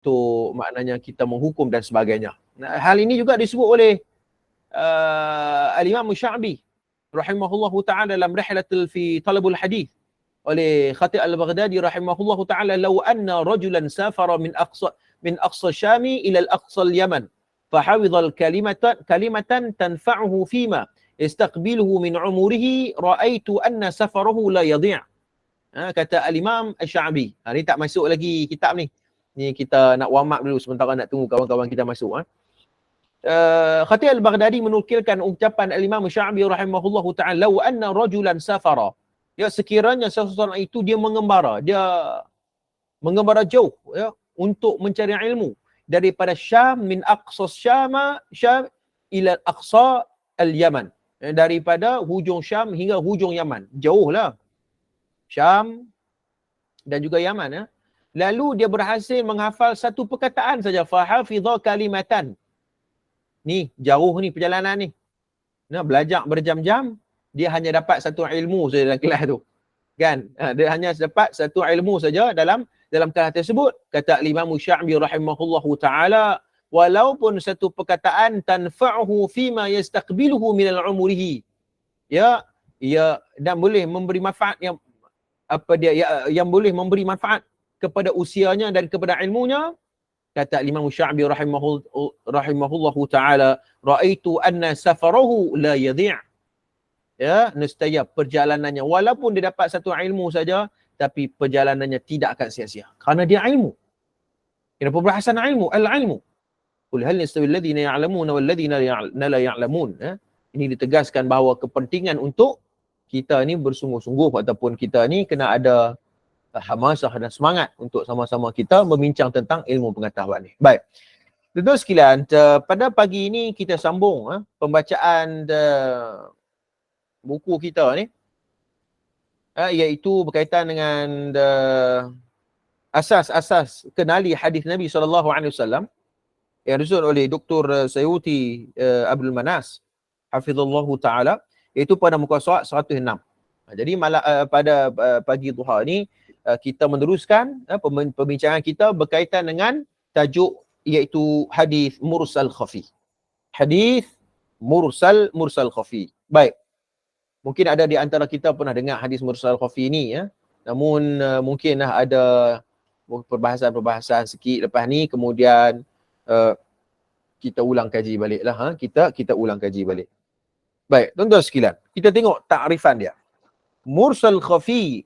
untuk maknanya kita menghukum dan sebagainya. Nah, hal ini juga disebut oleh Al-Imam Sya'bi rahimahullahu ta'ala dalam Rihlatul fi Talabul Hadith, oleh Khatib Al-Baghdadi rahimahullahu ta'ala, law anna rajulan safara min aqsa Syami ila al-aqsa al-Yaman fahawidha kalimatan tanfa'uhu fima yastaqbiluhu min umurihi ra'aitu anna safarahu la yadhi'. Kata Al-Imam Sya'bi. Ni tak masuk lagi kitab ni. Ni kita nak warm up dulu sementara nak tunggu kawan-kawan kita masuk. Khatib Al-Baghdadi menukilkan ucapan Al-Imam Sya'bi rahimahullahu ta'ala, law anna rajulan safara, ya, sekiranya seseorang itu dia mengembara mengembara jauh, ya, untuk mencari ilmu daripada Syam, min aqsa Syam ila aqsa al-Yaman, daripada hujung Syam hingga hujung Yaman, jauh lah Syam dan juga Yaman, ya. Lalu dia berhasil menghafal satu perkataan saja, fahafidha kalimatan. Ni jauh ni perjalanan ni. Nah, belajar berjam-jam, dia hanya dapat satu ilmu saja dalam kelas tu. Kan? Dia hanya dapat satu ilmu saja dalam kelas tersebut. Kata Imam Sya'bi rahimahullahu ta'ala, walaupun satu perkataan tanfa'uhu fima yastaqbiluhu minal umurihi. Ya, dan boleh memberi manfaat yang boleh memberi manfaat kepada usianya dan kepada ilmunya. Kata Imam Sya'bi rahimahullahu ta'ala, ra'aitu anna safarahu la yadhi'. Ya, nescaya perjalanannya, walaupun dia dapat satu ilmu saja, tapi perjalanannya tidak akan sia-sia. Kerana dia ilmu. Kenapa perbahasan ilmu? Al-ilmu. Qul hal yastawi alladhina ya'lamuna wal ladhina la ya'lamun. Ini ditegaskan bahawa kepentingan untuk kita ni bersungguh-sungguh, ataupun kita ni kena ada hamasah dan semangat untuk sama-sama kita membincang tentang ilmu pengetahuan ni. Baik. Tuan-tuan sekalian, pada pagi ini kita sambung pembacaan buku kita ni, iaitu berkaitan dengan asas-asas kenali hadis Nabi SAW yang disusun oleh Dr. Sayuti Abdul Manas hafizallahu ta'ala, iaitu pada muka surat 106. Jadi pada pagi duha ni kita meneruskan perbincangan kita berkaitan dengan tajuk, iaitu hadis mursal khafi. Hadis mursal khafi. Baik. Mungkin ada di antara kita pernah dengar hadis mursal khafi ni, ya. Namun mungkinlah ada perbahasan sikit lepas ni, kemudian kita ulang kaji baliklah, kita ulang kaji balik. Baik, tuan-tuan sekalian, kita tengok takrifan dia. Mursal khafi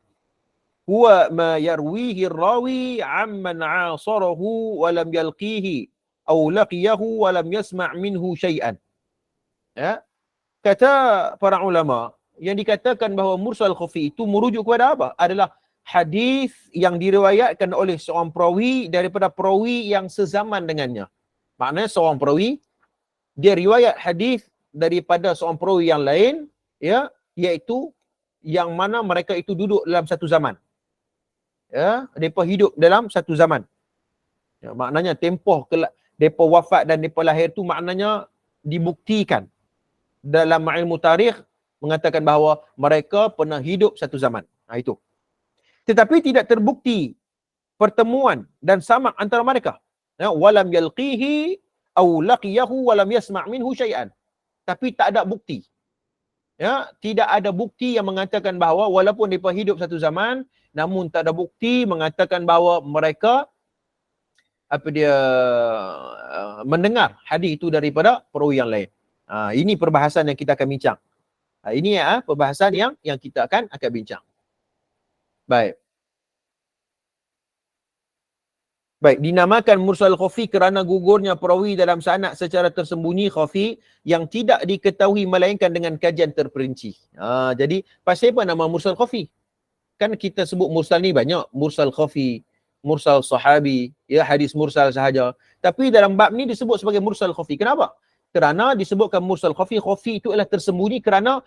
huwa ma yarwihi ar-rawi 'amman 'asarahu wa lam yalqihi aw laqiyahu wa lam yasma' minhu syai'an. Ya. Kata para ulama, yang dikatakan bahawa mursal khafi itu merujuk kepada apa? Adalah hadis yang diriwayatkan oleh seorang perawi daripada perawi yang sezaman dengannya. Maknanya seorang perawi dia riwayat hadis daripada seorang perawi yang lain, ya, iaitu yang mana mereka itu duduk dalam satu zaman. Ya, mereka hidup dalam satu zaman. Ya, maknanya tempoh mereka wafat dan mereka lahir tu maknanya dibuktikan dalam ilmu tarikh mengatakan bahawa mereka pernah hidup satu zaman. Itu. Tetapi tidak terbukti pertemuan dan samak antara mereka. Ya, walam yalqihi aw laqiyahu walam yasma' minhu syai'an. Tapi tak ada bukti. Ya, tidak ada bukti yang mengatakan bahawa walaupun mereka hidup satu zaman, namun tak ada bukti mengatakan bahawa mereka mendengar hadis itu daripada perawi yang lain. Ini perbahasan yang kita akan bincang. Ini perbahasan yang kita akan bincang. Baik. Baik, dinamakan mursal khafi kerana gugurnya perawi dalam sanad secara tersembunyi khafi yang tidak diketahui melainkan dengan kajian terperinci. Jadi pasal apa nama mursal khafi? Kan kita sebut mursal ni banyak, mursal khafi, mursal sahabi, ya, hadis mursal sahaja. Tapi dalam bab ni disebut sebagai mursal khafi. Kenapa? Kerana disebutkan mursal khafi, khafi itu adalah tersembunyi kerana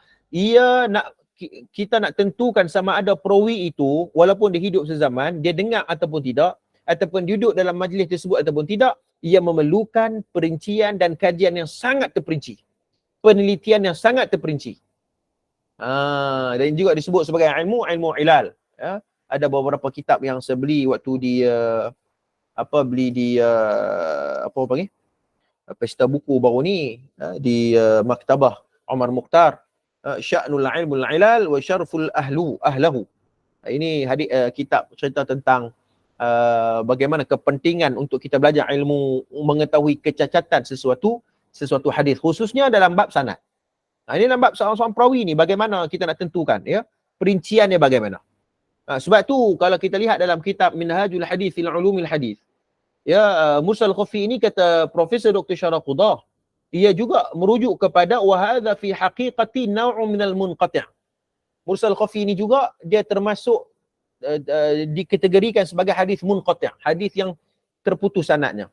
kita nak tentukan sama ada perawi itu walaupun dia hidup sezaman, dia dengar ataupun tidak, ataupun duduk dalam majlis tersebut ataupun tidak, ia memerlukan perincian dan kajian yang sangat terperinci. Penelitian yang sangat terperinci. Dan juga disebut sebagai ilmu ilal. Ya. Ada beberapa kitab yang saya beli waktu di beli di apa panggil, pesta buku baru ni, di Maktabah Umar Mukhtar, Sya'nul Ilmul Ilal wa Syarful Ahlahu. Ini kitab cerita tentang bagaimana kepentingan untuk kita belajar ilmu, mengetahui kecacatan sesuatu hadis, khususnya dalam bab sanad. Ini dalam bab seorang perawi ni, bagaimana kita nak tentukan, ya, perinciannya bagaimana. Sebab tu kalau kita lihat dalam kitab Minhajul Hadis fil Ulumil Hadis, ya, mursal khafi ini kata Profesor Dr. Syarah Qudah, ia juga merujuk kepada wa hadza fi haqiqati naw'un minal munqati'. Mursal khafi ini juga dia termasuk dikategorikan sebagai hadis munqati', hadis yang terputus sanadnya.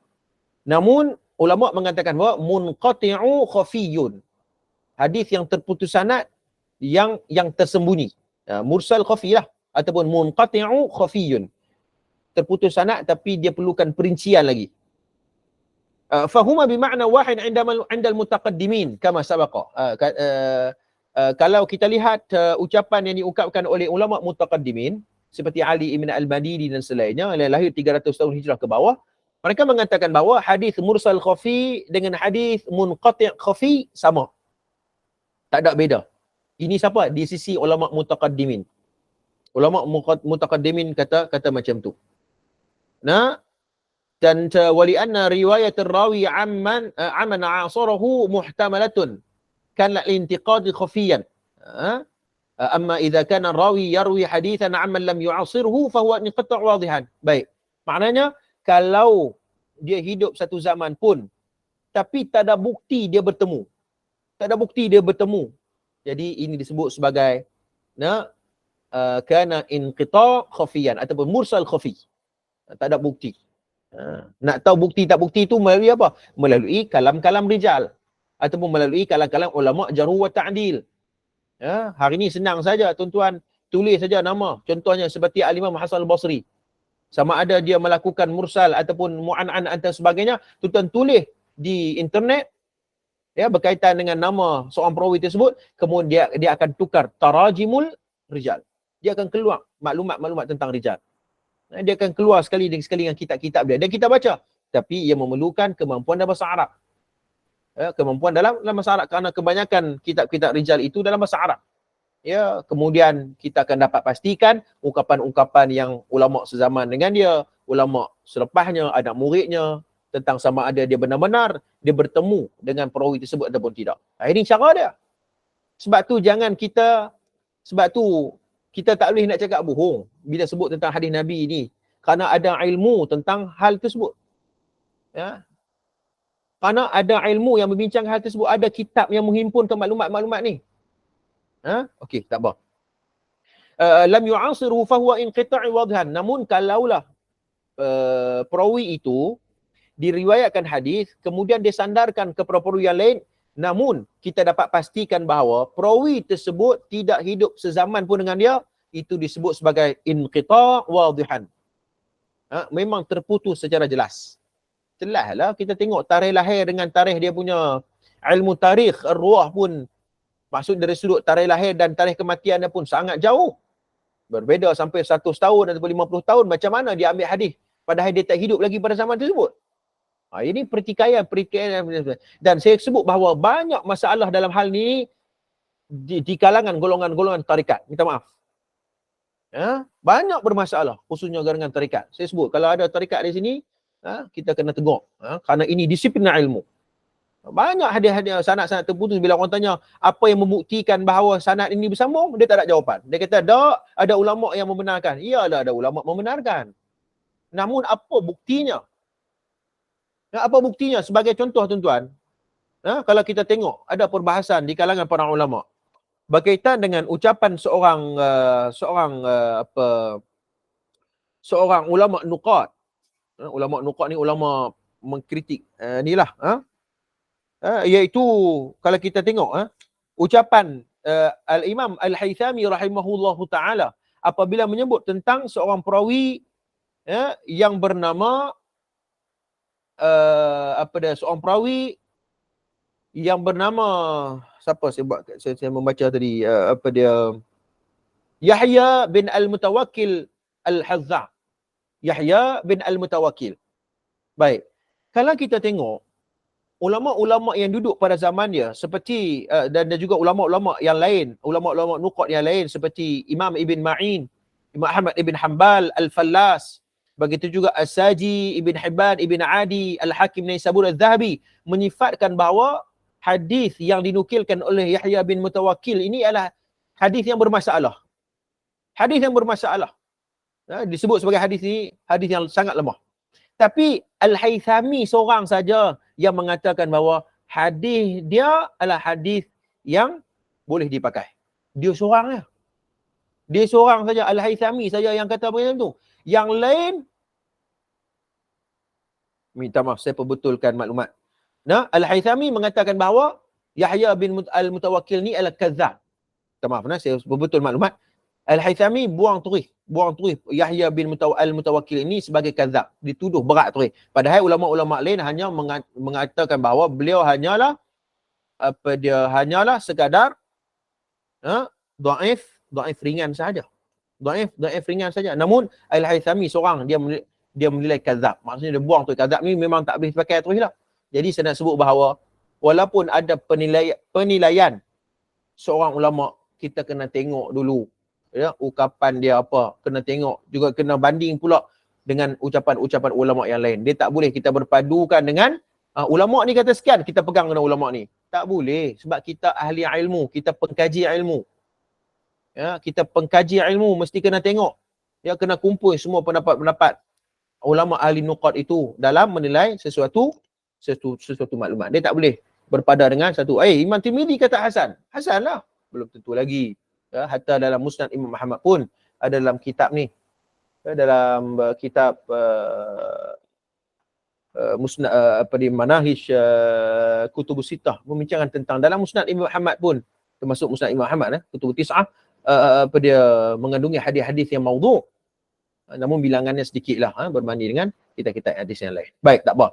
Namun ulama mengatakan bahawa munqati'u khafiyun, hadis yang terputus sanad yang tersembunyi. Mursal khafi lah, ataupun munqati'u khafiyun, terputus sanad tapi dia perlukan perincian lagi. Fahuma bimakna wahid 'inda al-mutaqaddimin kama sabaqa. Kalau kita lihat ucapan yang diungkapkan oleh ulama mutaqaddimin seperti Ali Ibn Al-Madini dan selainnya yang lahir 300 tahun hijrah ke bawah, mereka mengatakan bahawa hadis mursal khafi dengan hadis munqati' khafi sama, tak ada beda. Ini siapa? Di sisi ulama mutaqaddimin. Ulama mutaqaddimin kata macam tu. Nah, dan wali anna riwayat ar-rawi amman asarahu muhtamalatun kan al-intiqad khafiyan. Amma idza kana ar-rawi yarwi hadithan amman lam yu'asirhu fa huwa inqita' wadihan. Baik. Maknanya kalau dia hidup satu zaman pun tapi tak ada bukti dia bertemu. Jadi ini disebut sebagai kana inqita' khafiyan ataupun mursal khafi. Tak ada bukti. Nak tahu bukti tak bukti itu melalui apa? Melalui kalam-kalam rijal ataupun melalui kalam-kalam ulama jarh wa ta'dil. Hari ini senang saja tuan-tuan, tulis saja nama. Contohnya seperti Al-Imam Hasan Al-Basri. Sama ada dia melakukan mursal ataupun mu'an'an dan sebagainya, tuan-tuan tulis di internet, ya, berkaitan dengan nama seorang perawi tersebut, kemudian dia akan tukar tarajimul rijal. Dia akan keluar maklumat-maklumat tentang rijal. Dia akan keluar sekali dengan kitab-kitab dia dan kita baca. Tapi ia memerlukan kemampuan dalam bahasa Arab. Kemampuan dalam bahasa Arab, kerana kebanyakan kitab-kitab rijal itu dalam bahasa Arab. Ya, kemudian kita akan dapat pastikan ungkapan-ungkapan yang ulama sezaman dengan dia, ulama selepasnya, anak muridnya, tentang sama ada dia benar-benar dia bertemu dengan perawi tersebut ataupun tidak. Ini cara dia. Sebab tu kita tak boleh nak cakap bohong bila sebut tentang hadis Nabi ni, kerana ada ilmu tentang hal tersebut. Ya. Kerana ada ilmu yang berbincang hal tersebut, ada kitab yang menghimpunkan maklumat-maklumat ni. Okey, tak apa. Lam yu'asiru fa huwa inqita'i wadhan. Namun kalaulah perawi itu diriwayatkan hadis kemudian disandarkan ke perawi yang lain, namun kita dapat pastikan bahawa perawi tersebut tidak hidup sezaman pun dengan dia, itu disebut sebagai inqita' wadhihan. Memang terputus secara jelas. Jelaslah kita tengok tarikh lahir dengan tarikh dia punya ilmu tarikh ar-ruah pun, maksud dari sudut tarikh lahir dan tarikh kematiannya pun sangat jauh. Berbeza sampai 100 tahun ataupun 50 tahun. Macam mana dia ambil hadis padahal dia tak hidup lagi pada zaman tersebut? Ini pertikaian. Dan saya sebut bahawa banyak masalah dalam hal ni di kalangan golongan-golongan tarikat. Minta maaf. Banyak bermasalah khususnya golongan tarikat. Saya sebut kalau ada tarikat di sini, kita kena tegur. Kerana ini disiplin ilmu. Banyak hadis-hadis sanad-sanad terputus, bila orang tanya apa yang membuktikan bahawa sanad ini bersambung, dia tak ada jawapan. Dia kata ada ulama yang membenarkan. Iyalah, ada ulama membenarkan. Namun apa buktinya? Apa buktinya? Sebagai contoh tuan-tuan, kalau kita tengok ada perbahasan di kalangan para ulama berkaitan dengan ucapan seorang ulama nuqat. Ulama nuqat ni ulama mengkritik iaitu kalau kita tengok ucapan Al-Imam Al-Haythami rahimahullahu ta'ala apabila menyebut tentang seorang perawi yang bernama seorang perawi yang bernama siapa saya membaca tadi Yahya bin Al-Mutawakkil Al-Hazza. Yahya bin Al-Mutawakkil. Baik. Kalau kita tengok ulama-ulama yang duduk pada zaman dia seperti dan juga ulama-ulama yang lain, ulama-ulama nuqat yang lain seperti Imam Ibn Ma'in, Imam Ahmad Ibn Hanbal, Al-Fallas, begitu juga As-Saji, Ibn Hibban, Ibn Adi, Al-Hakim Naisabur Al-Zahabi menyifatkan bahawa hadis yang dinukilkan oleh Yahya bin Mutawakkil ini adalah hadis yang bermasalah. Hadis yang bermasalah. Disebut sebagai hadis ini hadis yang sangat lemah. Tapi Al-Haythami seorang saja yang mengatakan bahawa hadis dia adalah hadis yang boleh dipakai. Dia seorang je. Dia seorang saja, Al-Haythami saja yang kata macam tu. Yang lain, minta maaf saya perbetulkan maklumat. Al-Haythami mengatakan bahawa Yahya bin Al-Mutawakkil ni adalah kadzab. Minta maaf, saya perbetul maklumat. Al-Haythami buang terus Yahya bin Al-Mutawakkil ini sebagai kadzab, dituduh berat terus. Padahal ulama-ulama lain hanya mengatakan bahawa beliau hanyalah sekadar dhaif ringan saja. Dhaif ringan saja. Namun Al-Haythami seorang dia menilai kadzab. Maksudnya dia buang tu kadzab ni memang tak boleh pakai teruslah. Jadi saya nak sebut bahawa walaupun ada penilaian seorang ulama, kita kena tengok dulu ucapan dia apa, kena tengok juga, kena banding pula dengan ucapan-ucapan ulama yang lain. Dia tak boleh kita berpadukan dengan ulama ni kata sekian, kita pegang dengan ulama ni. Tak boleh, sebab kita ahli ilmu, kita pengkaji ilmu. Kita pengkaji ilmu mesti kena tengok. Kena kumpul semua pendapat-pendapat ulama ahli nuqat itu dalam menilai sesuatu maklumat. Dia tak boleh berpada dengan satu. Imam Tirmizi kata Hasan. Hasan lah. Belum tentu lagi. Hatta dalam Musnad Imam Ahmad pun ada dalam kitab ni. Dalam kitab Musnad Manahij Kutubus Sittah membicarakan tentang dalam Musnad Imam Ahmad pun, termasuk Musnad Imam Ahmad Kutubus Tis'ah, dia mengandungi hadis-hadis yang maudhu'. Namun bilangannya sedikitlah berbanding dengan kitab-kitab hadis yang lain. Baik, tak apa.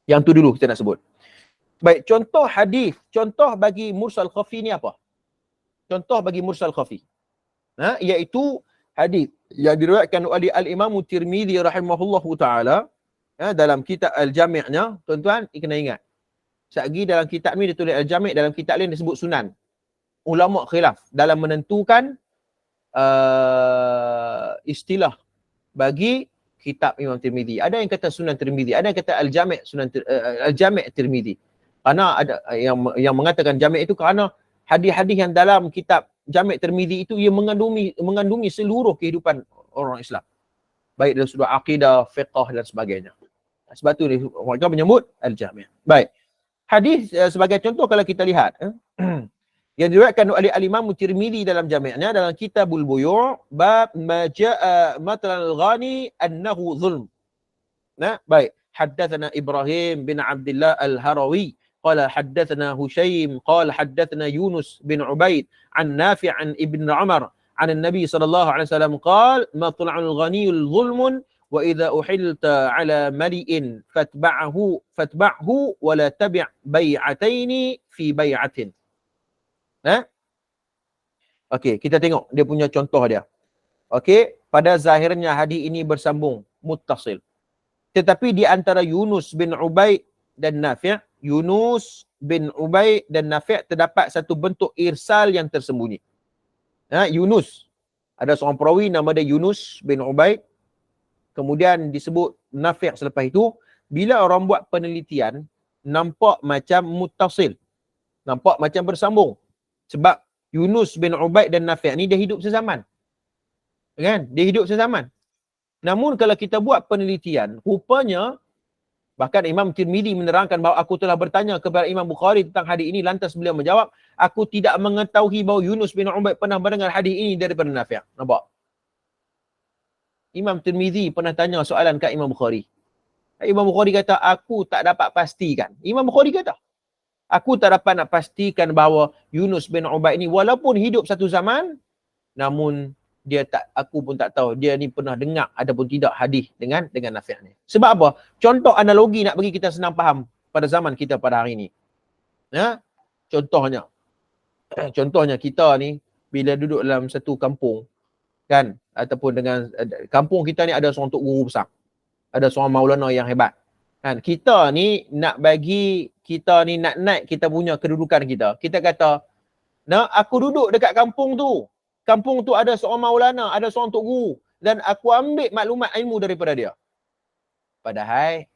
Yang tu dulu kita nak sebut. Baik, contoh hadis, contoh bagi mursal khafi ni apa? Contoh bagi mursal khafi. Iaitu hadis yang diriwayatkan oleh Al-Imam Tirmizi rahimahullahu taala dalam kitab Al-Jami'-nya. Tuan-tuan kena ingat. Sekali dalam kitab ni dia tulis Al-Jami', dalam kitab lain disebut Sunan. Ulama khilaf dalam menentukan istilah bagi kitab Imam Tirmizi. Ada yang kata Sunan Tirmizi, ada yang kata Al-Jami' Al-Jami' Tirmizi. Kerana ada yang mengatakan Jami' itu kerana hadis-hadis yang dalam kitab Jami' Tirmizi itu ia mengandungi seluruh kehidupan orang Islam. Baik dari sudut akidah, fiqh dan sebagainya. Sebab tu mereka menyebut Al-Jami'. Baik. Hadis sebagai contoh kalau kita lihat yang diriwayatkan oleh Al-Imam Tirmizi dalam Jami'-nya dalam Kitabul Buyu' bab ma jaa matlan al-ghani annahu zulm. Baik. Haddatsana Ibrahim bin Abdullah Al-Harawi qala haddatsana Hushaym qala haddatsana Yunus bin Ubaid an Nafi' an Ibn Umar an Nabi sallallahu alaihi wasallam qala matla'ul ghaniyul zulmun wa idza uhilta ala mali'in fatba'hu wa la tabi' bai'ataini fi bai'atin. Okey, kita tengok dia punya contoh dia. Okey, pada zahirnya hadis ini bersambung, muttasil. Tetapi di antara Yunus bin Ubaid dan Nafi', Yunus bin Ubaid dan Nafi' terdapat satu bentuk irsal yang tersembunyi. Yunus, ada seorang perawi nama dia Yunus bin Ubaid, kemudian disebut Nafi' selepas itu. Bila orang buat penelitian, nampak macam muttasil, nampak macam bersambung. Sebab Yunus bin Ubaid dan Nafi' ni dia hidup sezaman. Kan? Dia hidup sezaman. Namun kalau kita buat penelitian, rupanya bahkan Imam Tirmizi menerangkan bahawa aku telah bertanya kepada Imam Bukhari tentang hadis ini, lantas beliau menjawab, aku tidak mengetahui bahawa Yunus bin Ubaid pernah mendengar hadis ini daripada Nafi'. Nampak? Imam Tirmizi pernah tanya soalan kat Imam Bukhari. Imam Bukhari kata, aku tak dapat pastikan. Imam Bukhari kata, aku tak dapat nak pastikan bahawa Yunus bin Ubaid ni walaupun hidup satu zaman, namun aku pun tak tahu dia ni pernah dengar ataupun tidak hadis dengan Nafi' ni. Sebab apa? Contoh analogi nak bagi kita senang faham pada zaman kita pada hari ni. Contohnya kita ni bila duduk dalam satu kampung kan, ataupun dengan kampung kita ni ada seorang tok guru besar. Ada seorang maulana yang hebat. Kan kita ni nak bagi kita ni nak naik kita punya kedudukan kita. Kita kata, "Nah, aku duduk dekat kampung tu. Kampung tu ada seorang maulana, ada seorang tok guru dan aku ambil maklumat ilmu daripada dia." Padahal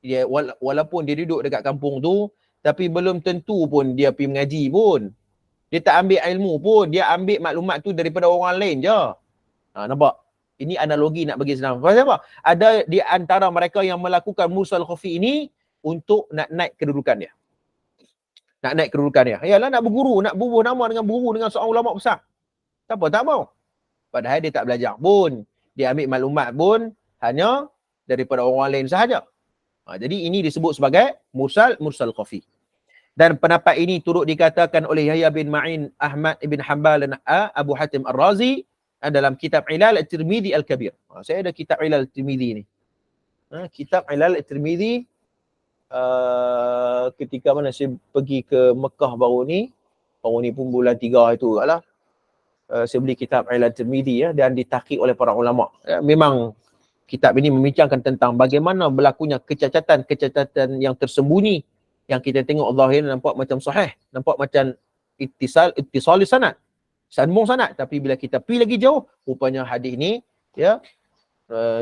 dia walaupun dia duduk dekat kampung tu, tapi belum tentu pun dia pergi mengaji pun. Dia tak ambil ilmu pun, dia ambil maklumat tu daripada orang lain je. Nampak? Ini analogi nak bagi senang. Pasal apa? Ada di antara mereka yang melakukan mursal khafi ini untuk nak naik kedudukan dia. Nak naik kedudukan dia. Yalah nak berguru, nak bubuh nama dengan berguru dengan seorang ulama besar. Siapa tak mau? Padahal dia tak belajar pun. Dia ambil maklumat pun hanya daripada orang lain sahaja. Jadi ini disebut sebagai mursal khafi. Dan pendapat ini turut dikatakan oleh Yahya bin Ma'in, Ahmad ibn Hanbal dan Abu Hatim Ar-Razi dalam kitab Ilal At-Tirmidhi Al-Kabir. Saya ada kitab Ilal At-Tirmidhi ni. Kitab Ilal At-Tirmidhi ketika mana saya pergi ke Mekah baru ni pun bulan 3 itu lah. Saya beli kitab Ilal At-Tirmidhi dan ditahqiq oleh para ulama. Memang kitab ini membincangkan tentang bagaimana berlakunya kecacatan yang tersembunyi yang kita tengok zahir nampak macam sahih, nampak macam ittisal sanad, sambung sanad, tapi bila kita pergi lagi jauh rupanya hadis ni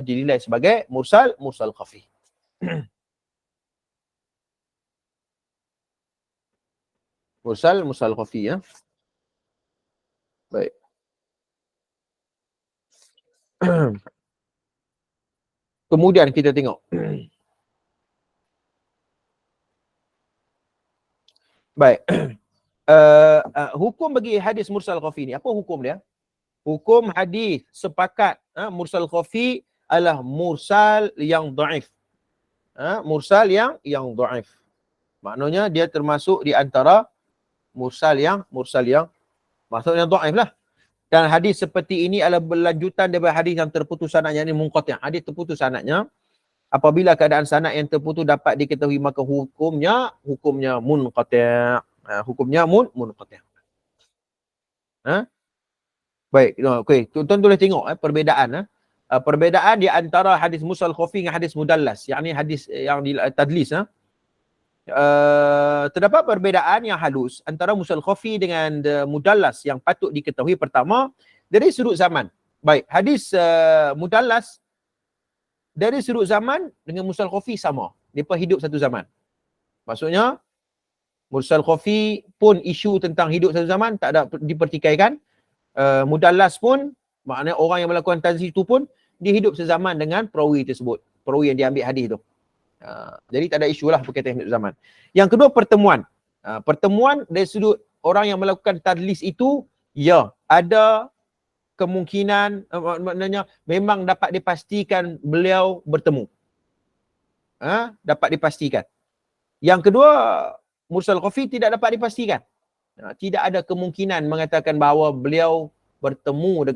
dinilai sebagai mursal khafi. mursal khafi ya. Baik. Kemudian kita tengok baik. Hukum bagi hadis mursal khafi ni, apa hukum dia? Hukum hadis sepakat mursal khafi adalah mursal yang dhaif. Mursal yang dhaif. Maknanya dia termasuk di antara mursal yang maksudnya dhaif lah. Dan hadis seperti ini adalah berlanjutan daripada hadis yang terputus sanadnya, ini munqati'. Hadis terputus sanadnya, apabila keadaan sanad yang terputus dapat diketahui maka hukumnya munqati'. Hukumnya munqati'. Baik, okey. Tuan-tuan boleh tengok perbezaan perbezaan di antara hadis mursal khafi dengan hadis mudallas, yakni hadis yang tadlis. Terdapat perbezaan yang halus antara mursal khafi dengan mudallas yang patut diketahui. Pertama, dari sudut zaman. Baik, hadis mudallas dari sudut zaman dengan mursal khafi sama. Mereka hidup satu zaman. Maksudnya mursal khafi pun isu tentang hidup satu zaman tak ada dipertikaikan. Mudallas pun maknanya orang yang melakukan tadlis itu pun dia hidup sezaman dengan perawi tersebut, perawi yang diambil hadis tu. Jadi tak ada isu lah berkaitan hidup zaman. Yang kedua, pertemuan. Pertemuan dari sudut orang yang melakukan tadlis itu, ya, ada kemungkinan, maknanya memang dapat dipastikan beliau bertemu. Dapat dipastikan. Yang kedua, mursal khafi tidak dapat dipastikan. Tidak ada kemungkinan mengatakan bahawa beliau bertemu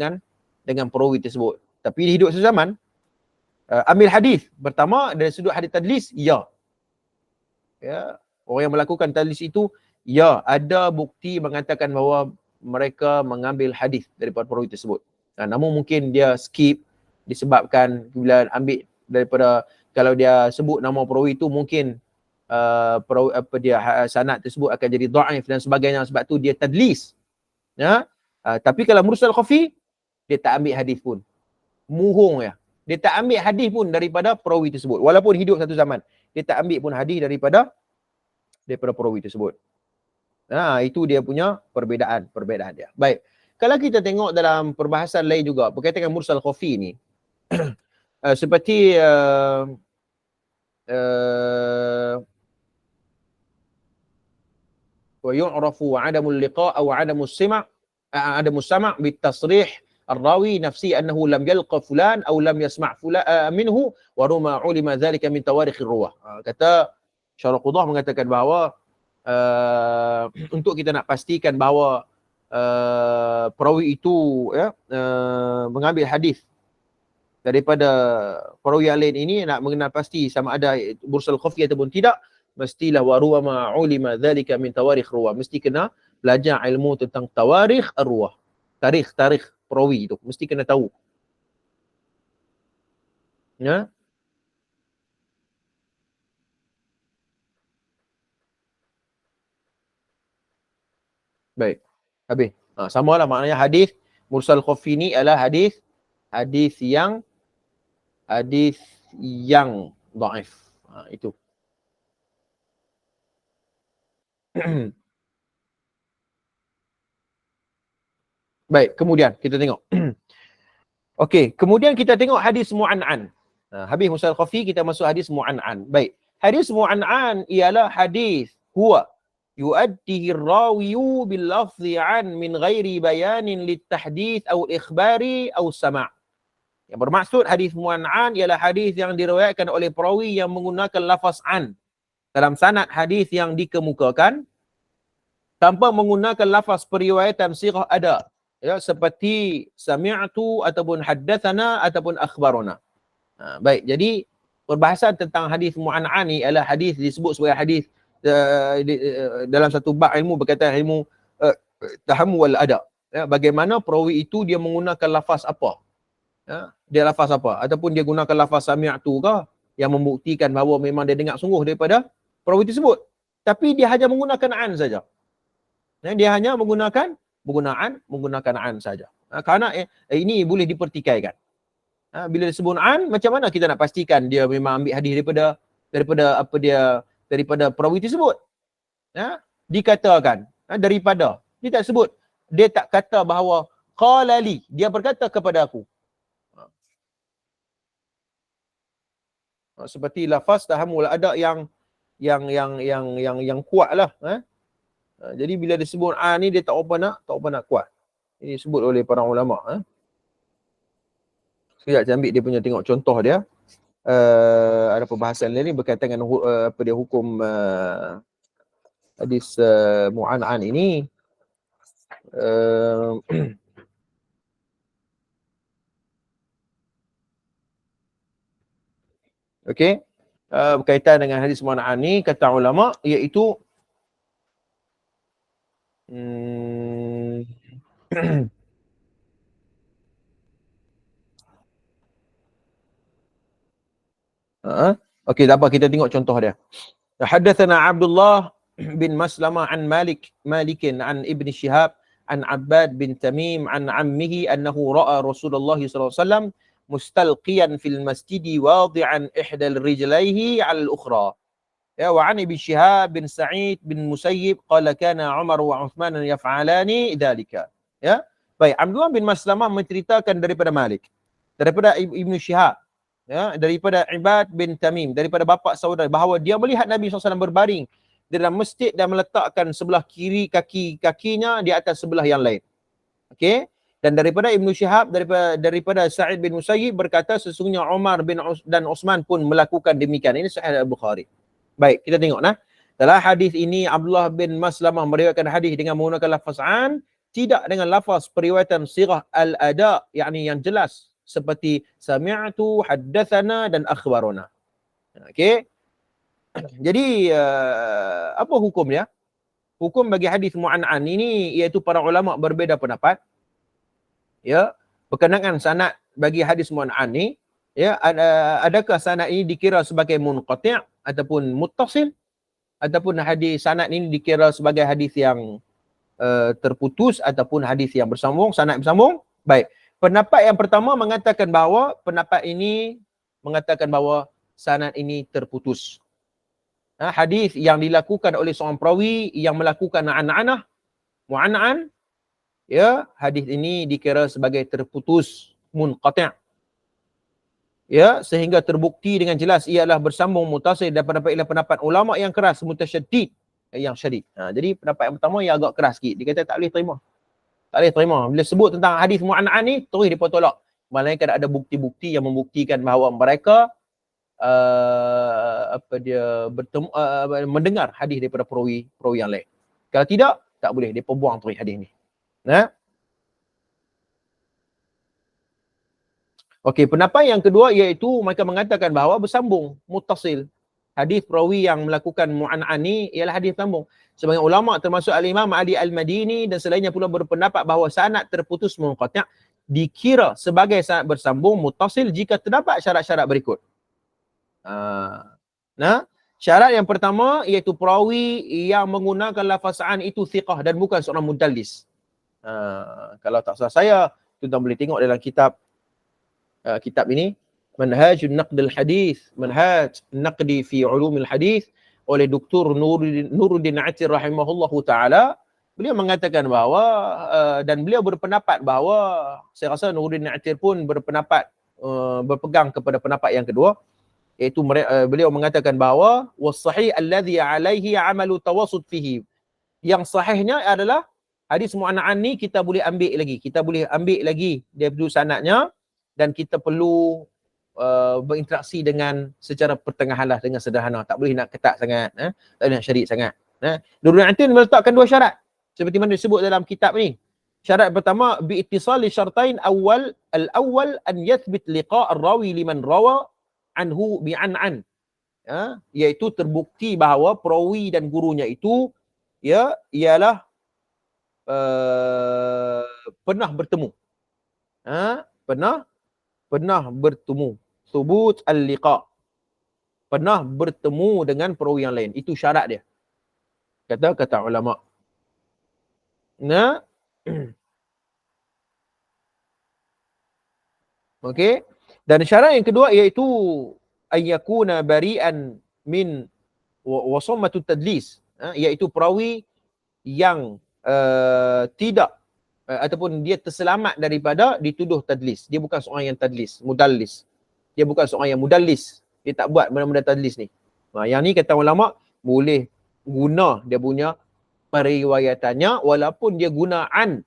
dengan perawi tersebut. Tapi dia hidup sezaman. Ambil hadis. Pertama, dari sudut hadis tadlis, ya. Orang yang melakukan tadlis itu, ya, ada bukti mengatakan bahawa mereka mengambil hadis daripada perawi tersebut. Namun mungkin dia skip disebabkan bila ambil daripada, kalau dia sebut nama perawi itu mungkin sanad tersebut akan jadi dhaif dan sebagainya, sebab tu dia tadlis. Tapi kalau mursal khafi, dia tak ambil hadis pun. Muhung ya. Dia tak ambil hadis pun daripada perawi tersebut. Walaupun hidup satu zaman, dia tak ambil pun hadis daripada perawi tersebut. Itu dia punya perbezaan dia. Baik. Kalau kita tengok dalam perbahasan lain juga berkaitan dengan mursal khafi ni, seperti wa yu'rafu 'adamul liqa' aw 'adamus sama' bitasrih الراوي نفسي أنه لم يلقى فلان أو لم يسمع فلان منه ورما علم ذلك من تواريخ الرواه. Kata Syarah Qudah mengatakan bahawa untuk kita nak pastikan bahawa perawi itu mengambil hadis daripada perawi yang lain ini, nak mengenal pasti sama ada mursal khafi ataupun tidak, mestilah waruma ulima dzalika min tawarikh ruwah. Mesti kena belajar ilmu tentang tawarikh ar-ruwah. Tarikh perawi itu mesti kena tahu. Baik. Habis. Samalah maknanya hadis mursal khafi ni adalah hadis yang dhaif. Itu. Baik, kemudian kita tengok. Okey, kemudian kita tengok hadis mu'an'an. Habis mursal khafi, kita masuk hadis mu'an'an. Baik. Hadis mu'an'an ialah hadis huwa yuaddihi ar-rawiyu bil lafzi an min ghairi bayanin lit tahdits aw ikhbari aw sama'. Yang bermaksud hadis mu'an'an ialah hadis yang diriwayatkan oleh perawi yang menggunakan lafaz an dalam sanad hadis yang dikemukakan tanpa menggunakan lafaz periwayatan sighah ada. Ya, seperti sami'tu ataupun haddatsana ataupun akhbarana. Baik, jadi perbahasan tentang hadis mu'an'an ni adalah hadis disebut sebagai hadis dalam satu bab ilmu berkaitan ilmu tahammul wal ada. Ya, bagaimana perawi itu dia menggunakan lafaz apa? Ya, dia lafaz apa? Ataupun dia gunakan lafaz sami'tu ke yang membuktikan bahawa memang dia dengar sungguh daripada perawi tersebut. Tapi dia hanya menggunakan an saja. Ya, dia hanya menggunakan an saja. Kerana ini boleh dipertikaikan. Bila disebut an, macam mana kita nak pastikan dia memang ambil hadis daripada perawi tersebut? Dikatakan daripada. Dia tak sebut. Dia tak kata bahawa qala li, dia berkata kepada aku. Seperti lafaz tahammul ada yang kuatlah. Jadi bila disebut an ni dia tak apa nak kuat. Ini disebut oleh para ulama. Sekejap saya ambil dia punya tengok contoh dia. Ada perbahasan lain ni berkaitan dengan hukum hadis mu'an'an ini. Okey. Berkaitan dengan hadis mu'an'an ni kata ulama iaitu okey, tak apa, kita tengok contoh dia. Haddatsana Abdullah bin Maslamah an Malikin an Ibn Shihab an Abbad bin Tamim an ammihi annahu ra'a Rasulullah sallallahu alaihi wasallam mustalqiyan fil masjidi wadi'an ihdal rijlaihi 'ala al-ukhra. Ya, wa an Ibn Shihab bin Sa'id bin Musayyib qala kana Umar wa Uthman yaf'alani dzalika. Ya. Baik, Abdullah bin Maslamah menceritakan daripada Malik, daripada Ibn Shihab, ya, daripada Ibad bin Tamim, daripada bapa saudara, bahawa dia melihat Nabi SAW berbaring di dalam masjid dan meletakkan sebelah kiri kakinya di atas sebelah yang lain. Okey. Dan daripada Ibn Shihab, daripada Sa'id bin Musayyib berkata sesungguhnya Umar dan Uthman pun melakukan demikian. Ini Sahih Al-Bukhari. Baik, kita tengok dalam hadis ini Abdullah bin Maslamah meriwayatkan hadis dengan menggunakan lafaz an, tidak dengan lafaz periwayatan sirah al-ada, yakni yang jelas seperti sami'tu, haddatsana dan akhbarana. Okey. Jadi apa hukumnya? Hukum bagi hadis mu'an'an ini iaitu para ulama berbeza pendapat. Ya, berkenaan sanad bagi hadis mu'an'an ni, ya, adakah sanad ini dikira sebagai munqati' ataupun muttasil, ataupun hadis sanad ini dikira sebagai hadis yang terputus ataupun hadis yang bersambung, sanad bersambung. Baik. Pendapat yang pertama mengatakan bahawa sanad ini terputus. Hadis yang dilakukan oleh seorang perawi yang melakukan an'anah, mu'an'an, ya, hadis ini dikira sebagai terputus, munqati'. Ya, sehingga terbukti dengan jelas ialah bersambung mutasil dan pendapat ulama yang keras, mutasyaddid, yang syadid. Jadi pendapat yang pertama yang agak keras sikit, dia kata tak boleh terima. Tak boleh terima. Bila sebut tentang hadis mu'an'an ni, terus dia tolak. Melainkan ada bukti-bukti yang membuktikan bahawa mereka mendengar hadis daripada perawi yang lain. Kalau tidak, tak boleh. Dia buang terus hadis ni. Okey, pendapat yang kedua iaitu mereka mengatakan bahawa bersambung, muttasil. Hadis perawi yang melakukan mu'an'an ni ialah hadis sambung. Sebagian ulama termasuk Al-Imam Ali Al-Madini dan selainnya pula berpendapat bahawa sanad terputus munqati' dikira sebagai sanad bersambung muttasil jika terdapat syarat-syarat berikut. Syarat yang pertama iaitu perawi yang menggunakan lafazan itu thiqah dan bukan seorang mudallis. Kalau tak salah saya, tuan boleh tengok dalam kitab ini, Manhajun Naqdil Hadis, Manhaj Naqdi fi Ulumil Hadis oleh Dr. Nuruddin Atir rahimahullahu taala. Beliau mengatakan bahawa dan beliau berpendapat bahawa, saya rasa Nuruddin Atir pun berpendapat berpegang kepada pendapat yang kedua, iaitu beliau mengatakan bahawa was-sahih alladhi alaihi amalu tawassut fihi. Yang sahihnya adalah hadis mu'anna'an ni kita boleh ambil lagi dia dulu sanadnya, dan kita perlu berinteraksi dengan secara pertengahan lah, dengan sederhana, tak boleh nak ketat sangat, tak boleh nak syarik sangat. Nuruddin Atin meletakkan dua syarat seperti mana disebut dalam kitab ni. Syarat pertama, bi'ittisali syartain al-awwal an yathbit liqa' ar-rawi liman rawa anhu bi'an'an, iaitu terbukti bahawa perawi dan gurunya itu ialah pernah bertemu, pernah bertemu, subut al-liqa', pernah bertemu dengan perawi yang lain. Itu syarat dia, kata ulama. Okey. Dan syarat yang kedua iaitu ayyakuna bari'an min wasamatu tadlis, iaitu perawi yang tidak ataupun dia terselamat daripada dituduh tadlis. Dia bukan seorang yang tadlis, mudallis. Dia bukan seorang yang mudallis. Dia tak buat benda-benda tadlis ni. Yang ni kata ulama boleh guna dia punya periwayatannya walaupun dia gunaan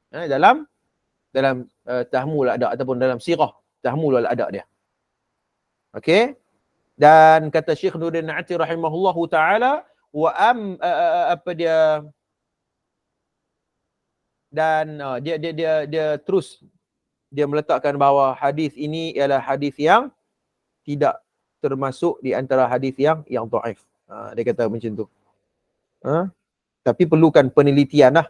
dalam tahmul ada ataupun dalam sirah tahmul wal ada dia. Okey. Dan kata Syekh Nuruddin Atir rahimahullahu taala, wa apa dia, dan dia terus dia meletakkan bahawa hadis ini ialah hadis yang tidak termasuk di antara hadis yang dhaif. Dia kata macam tu. Tapi perlukan penelitian lah.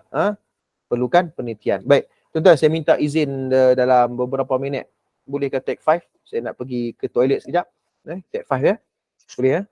Perlukan penelitian. Baik, tuan-tuan, saya minta izin dalam beberapa minit. Boleh ke take 5? Saya nak pergi ke toilet sekejap. Take 5 ya. Boleh ya.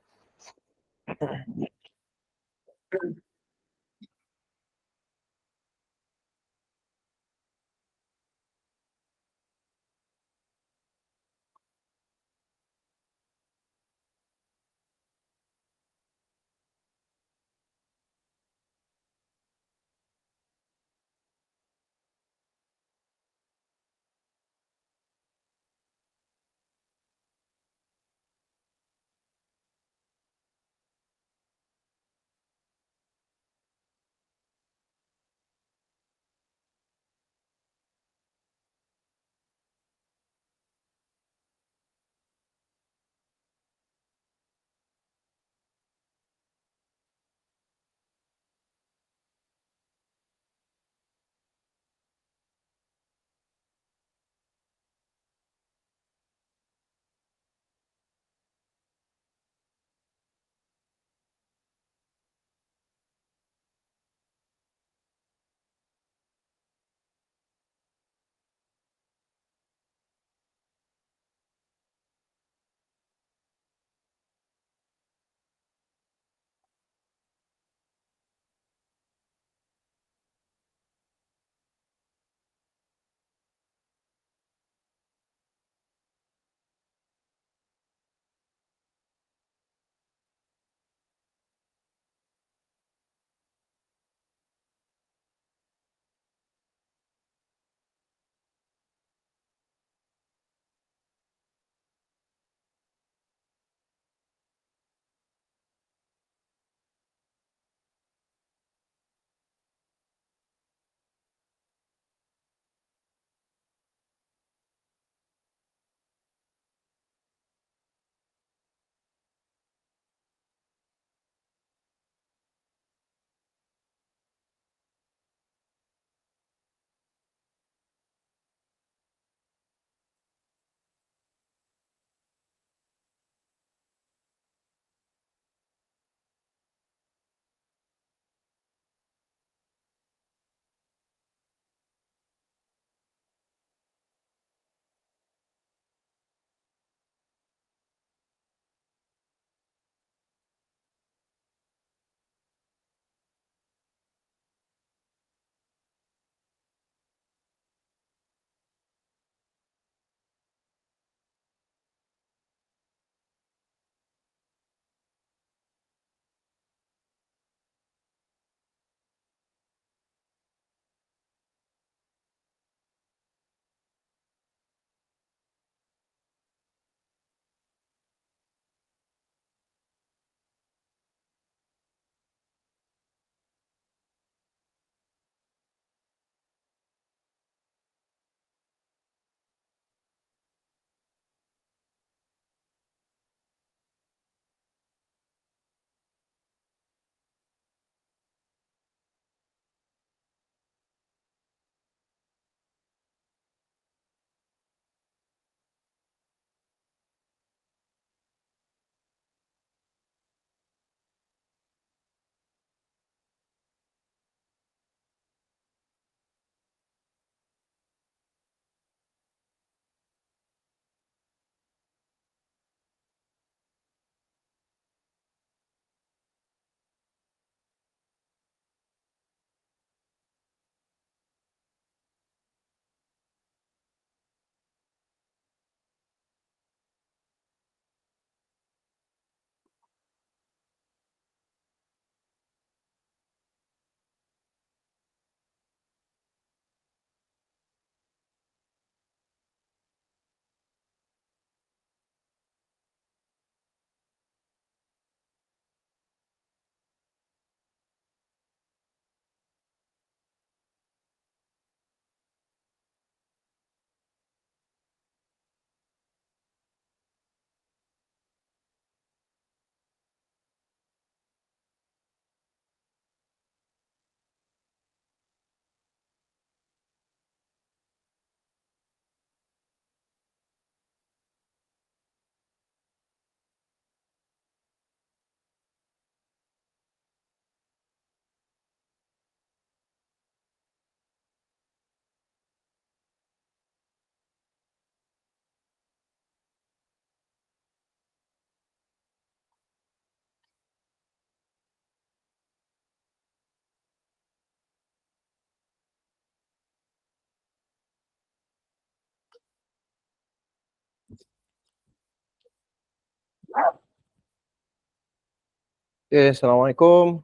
Okay, Assalamualaikum.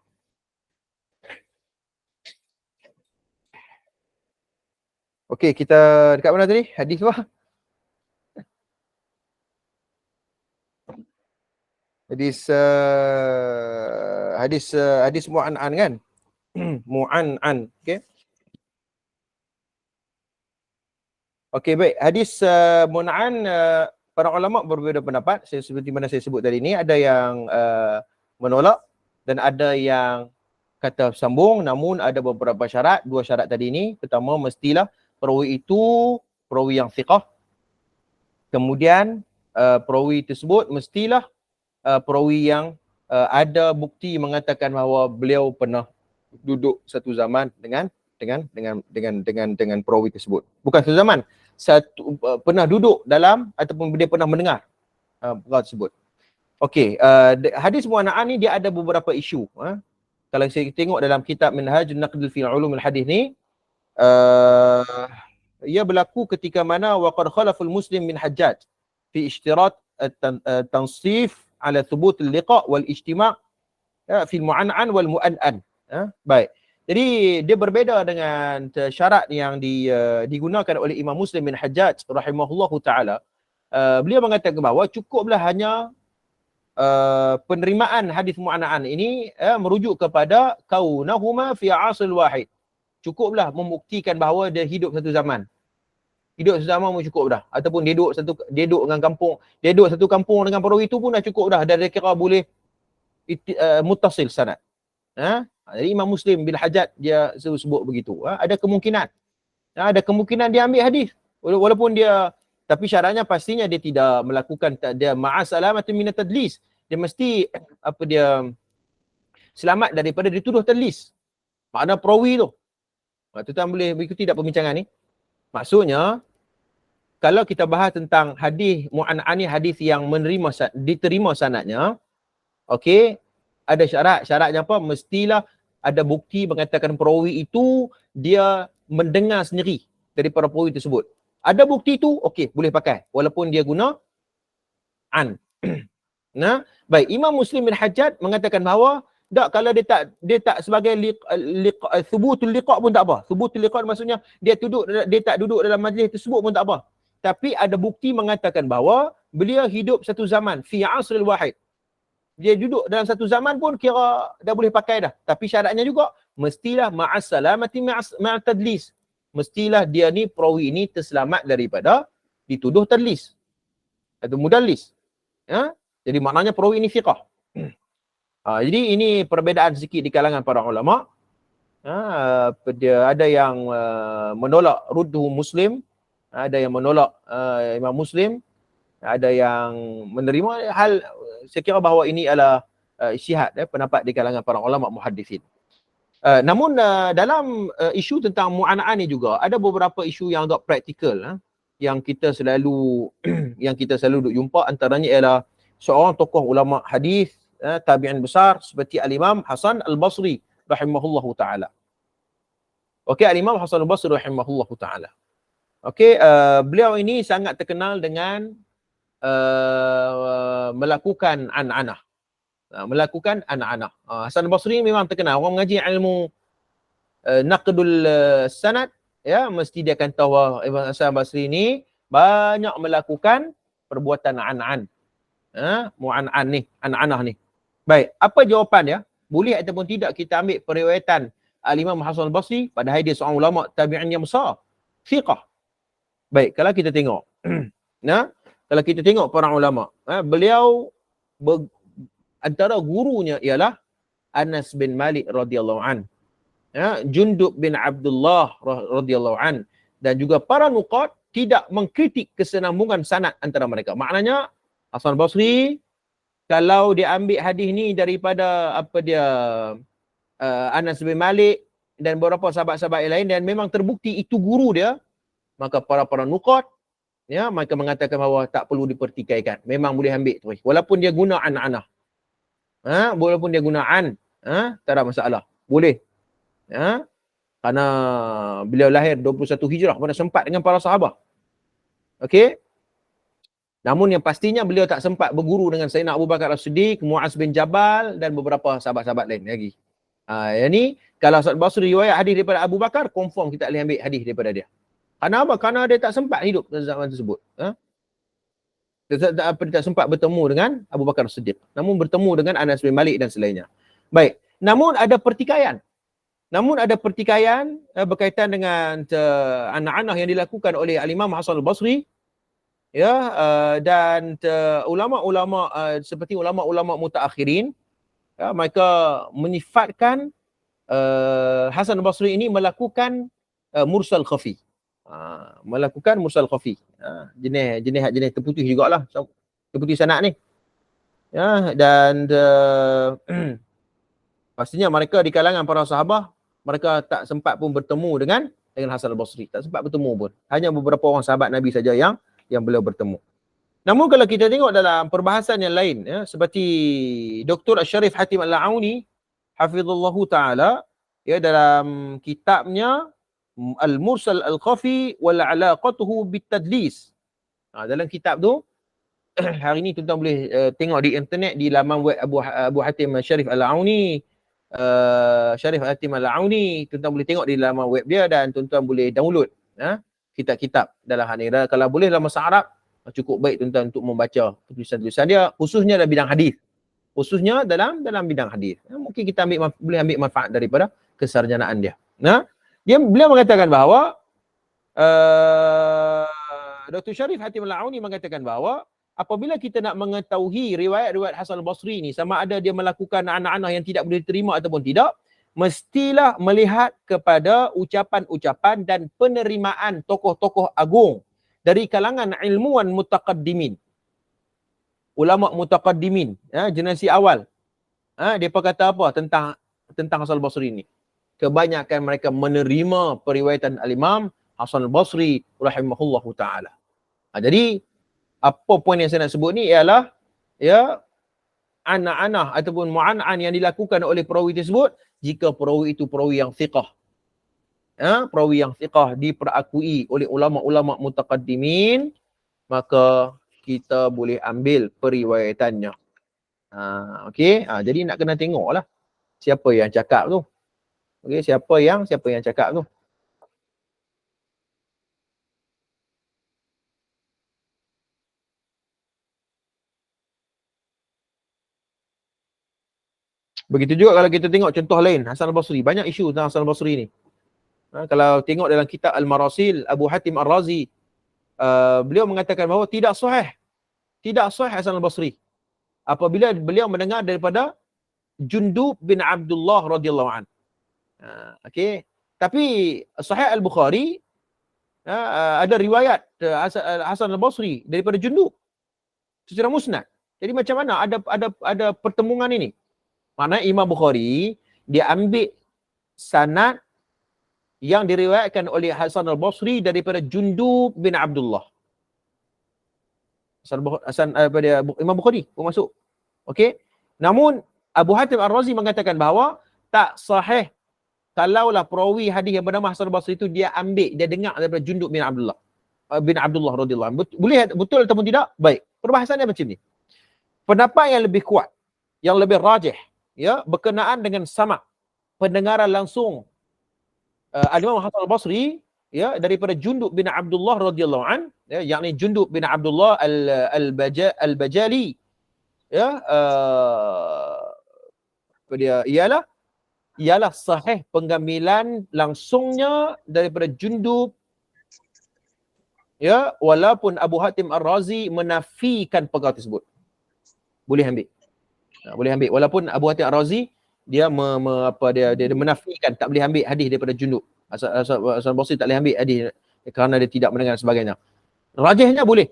Okey, kita dekat mana tadi? Hadis apa? Hadis Mu'an'an kan? Mu'an'an. Okey. Okey, baik. Hadis Mu'an'an, para ulama berbeza pendapat. Seperti mana saya sebut tadi ni, ada yang menolak dan ada yang kata sambung, namun ada beberapa syarat. Dua syarat tadi ni. Pertama, mestilah perawi itu perawi yang thiqah. Kemudian perawi tersebut mestilah perawi yang ada bukti mengatakan bahawa beliau pernah duduk satu zaman dengan perawi tersebut. Bukan satu zaman, pernah duduk dalam ataupun dia pernah mendengar perkara tersebut. Okey, hadis Mu'an'an ni dia ada beberapa isu. Kalau saya tengok dalam kitab Minhajun Naqd fi Ulumul Hadis ni, ia berlaku ketika mana waqad khalaful muslim min Hajjaj fi ishtirat tansif ala thubut al-liqa' wal ijtima' fi al-mu'an'an wal mu'an'an. Baik. Jadi dia berbeza dengan syarat yang digunakan oleh Imam Muslim bin Hajjaj rahimahullahu taala. Beliau mengatakan bahawa cukuplah hanya penerimaan hadis mu'an'an ini merujuk kepada kaunahuma fi 'asr wahid. Cukuplah membuktikan bahawa dia hidup satu zaman. Hidup satu zaman pun cukup dah. Ataupun dia duduk satu kampung dengan perawi itu pun dah cukup dah. Dan dia kira boleh muttasil sanad. Jadi Imam Muslim bin Hajjaj dia sebut begitu. Ada kemungkinan. Ada kemungkinan dia ambil hadis. Walaupun dia, tapi syaratnya pastinya dia tidak melakukan, dia ma'asalamatin minat tadlis. Dia mesti selamat daripada dituduh tadlis. Makna perawi tu. Tuan-tuan boleh ikuti tak perbincangan ni? Maksudnya, kalau kita bahas tentang hadis Mu'an'an ni, hadis yang diterima sanadnya, okey, ada syarat. Syaratnya apa? Mestilah ada bukti mengatakan perawi itu dia mendengar sendiri daripada perawi tersebut. Ada bukti tu, okey, boleh pakai. Walaupun dia guna an. Nah, baik. Imam Muslim bin Hajjaj mengatakan bahawa tak, kalau dia tak sebagai thubutul liqa' pun tak apa. Thubutul liqa' maksudnya dia tak duduk dalam majlis tersebut pun tak apa. Tapi ada bukti mengatakan bahawa beliau hidup satu zaman fi asril wahid. Dia duduk dalam satu zaman pun kira dah boleh pakai dah. Tapi syaratnya juga mestilah ma'as salamati ma'at tadlis. Mestilah dia ni perawi ini terselamat daripada dituduh tadlis atau mudallis. Jadi maknanya perawi ini thiqah. Jadi ini perbezaan sikit di kalangan para ulama. Ada yang menolak rudhu Muslim, ada yang menolak Imam Muslim, ada yang menerima. Saya kira bahawa ini adalah ijtihad, pendapat di kalangan para ulama muhaddisin. Namun dalam isu tentang Mu'an'an ni juga ada beberapa isu yang agak praktikal yang kita selalu duk jumpa. Antaranya ialah seorang tokoh ulama hadis tabi'in besar seperti Al-Imam Hasan Al-Basri rahimahullahu taala. Okey, Al-Imam Hasan Al-Basri rahimahullahu taala. Okey, beliau ini sangat terkenal dengan melakukan an-anah. Hasan Al-Basri memang terkenal. Orang mengaji ilmu naqdul sanad, ya, mesti dia akan tahu Ibn Hasan Al-Basri ni banyak melakukan perbuatan an-an. Mu'an'an ni, an-anah ni. Baik, apa jawapan dia? Boleh ataupun tidak kita ambil periwayatan Al-Imam Hasan Al-Basri padahal dia seorang ulama tabi'in yang besar, thiqah. Baik, kalau kita tengok kalau kita tengok para ulama, beliau antara gurunya ialah Anas bin Malik radhiyallahu an, Jundub bin Abdullah radhiyallahu an, dan juga para nuqad tidak mengkritik kesenambungan sanad antara mereka. Maknanya Hasan Basri kalau dia ambil hadis ni daripada Anas bin Malik dan beberapa sahabat-sahabat yang lain dan memang terbukti itu guru dia, maka para nuqad mereka mengatakan bahawa tak perlu dipertikaikan. Memang boleh ambil terus. Walaupun dia guna an-anah. Walaupun dia guna an, tak ada masalah. Boleh. Karena beliau lahir 21 Hijrah, mana sempat dengan para sahabat. Okey. Namun yang pastinya beliau tak sempat berguru dengan Sayyidina Abu Bakar As-Siddiq, Muaz bin Jabal dan beberapa sahabat-sahabat lain lagi. Yang ni kalau Hasan Basri riwayat hadis daripada Abu Bakar, confirm kita boleh ambil hadis daripada dia. Kerana apa? Kerana dia tak sempat hidup pada zaman tersebut. Dia tak sempat bertemu dengan Abu Bakar As-Siddiq. Namun bertemu dengan Anas bin Malik dan selainnya. Baik. Namun ada pertikaian. Berkaitan dengan anak-anak yang dilakukan oleh Al-Imam Hasan Al-Basri, dan ulama-ulama seperti ulama-ulama mutaakhirin, mereka menyifatkan Hasan Al-Basri ini melakukan mursal khafi. Jenis terputih jugalah, terputih sanad ni. Dan pastinya mereka di kalangan para sahabat, mereka tak sempat pun bertemu dengan Hasan Al-Basri. Tak sempat bertemu pun. Hanya beberapa orang sahabat Nabi saja yang beliau bertemu. Namun kalau kita tengok dalam perbahasan yang lain, seperti Dr. Asy-Syarif Hatim Al-Auni hafizallahu taala, dalam kitabnya Al-Mursal Al-Khafi wal 'alaqatuhu bit-tadlis. Dalam kitab tu hari ni tuan-tuan boleh tengok di internet, di laman web Abu Hatim Syarif Al-Auni, Syarif Hatim Al-Auni, tuan-tuan boleh tengok di laman web dia dan tuan-tuan boleh download kitab-kitab dalam hal ni. Kalau boleh dalam bahasa Arab, cukup baik tuan-tuan untuk membaca tulisan-tulisan dia, khususnya dalam bidang hadis. Khususnya dalam bidang hadis. Mungkin kita boleh ambil manfaat daripada kesarjanaan dia. Beliau mengatakan bahawa Dr. Syarif Hatim Al-Auni mengatakan bahawa apabila kita nak mengetahui riwayat-riwayat Hasan Al-Basri ni sama ada dia melakukan anak-anak yang tidak boleh diterima ataupun tidak, mestilah melihat kepada ucapan-ucapan dan penerimaan tokoh-tokoh agung dari kalangan ilmuwan mutaqaddimin. Ulama mutaqaddimin, generasi awal. Depa kata apa tentang Hasan Al-Basri ni? Kebanyakan mereka menerima periwayatan Al-Imam Hasan Al-Basri rahimahullahu taala. Jadi apa poin yang saya nak sebut ni ialah anak-anak ataupun mu'an'an yang dilakukan oleh perawi tersebut, jika perawi itu perawi yang thiqah. Perawi yang thiqah diperakui oleh ulama-ulama mutaqaddimin, maka kita boleh ambil periwayatannya. Okey, jadi nak kena tengoklah siapa yang cakap tu. Okey, siapa yang cakap tu. Begitu juga kalau kita tengok contoh lain, Hasan Al-Basri. Banyak isu tentang Hasan Al-Basri ni. Kalau tengok dalam kitab Al-Marasil, Abu Hatim Ar-Razi, beliau mengatakan bahawa tidak sahih Hasan Al-Basri apabila beliau mendengar daripada Jundub bin Abdullah radhiyallahu an. Okey, tapi Sahih Al-Bukhari ada riwayat Hasan Al-Basri daripada Jundub secara musnad. Jadi macam mana ada pertemuan ini? Maknanya Imam Bukhari dia ambil sanad yang diriwayatkan oleh Hasan Al-Basri daripada Jundub bin Abdullah. Imam Bukhari pun masuk. Okey. Namun Abu Hatim Ar-Razi mengatakan bahawa tak sahih kalaulah perawi hadis yang bernama Hasan Al-Basri itu dia dengar daripada Jundub bin Abdullah radhiyallahu anhu. Boleh betul ataupun tidak? Baik. Perbahasannya macam ni. Pendapat yang lebih kuat, yang lebih rajih, berkenaan dengan sama pendengaran langsung Al-Imam Hasan Al-Basri daripada Jundub bin Abdullah radhiyallahu an, yakni Jundub bin Abdullah Al-Bajali, ialah sahih pengambilan langsungnya daripada Jundub, walaupun Abu Hatim Ar-Razi menafikan perkara tersebut. Boleh ambil. Walaupun Abu Hatim Ar-Razi dia menafikan, tak boleh ambil hadis daripada Jundub. Hasan Basri tak boleh ambil hadis kerana dia tidak mendengar sebagainya. Rajihnya boleh.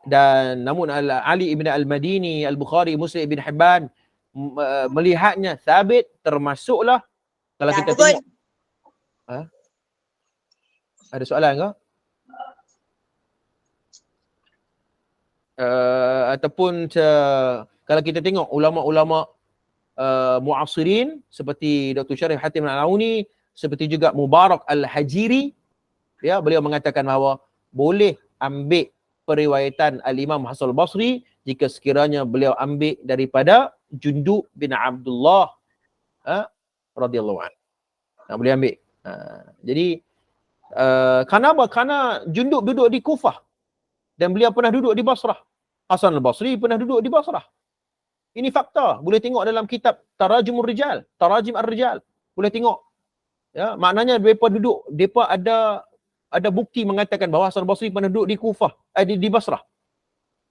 Dan namun Ali ibn Al-Madini, Al-Bukhari, Muslim ibn Hibban melihatnya sabit, termasuklah kalau kita tengok. Ada soalan ke? Ataupun kalau kita tengok ulama-ulama muasirin seperti Dr. Syarif Hatim Al-Auni, seperti juga Mubarak Al-Hajiri, beliau mengatakan bahawa boleh ambil periwayatan Al-Imam Hasan Al-Basri jika sekiranya beliau ambil daripada Jundub bin Abdullah radhiyallahu anhu. Boleh ambil. Jadi kerana apa? Kerana Jundub duduk di Kufah dan beliau pernah duduk di Basrah. Hasan Al-Basri pernah duduk di Basrah. Ini fakta. Boleh tengok dalam kitab Tarajumur Rijal, Tarajim Ar-Rijal. Boleh tengok. Ya, maknanya mereka duduk, mereka ada bukti mengatakan bahawa Hasan Al-Basri pernah duduk di Kufah, di Basrah.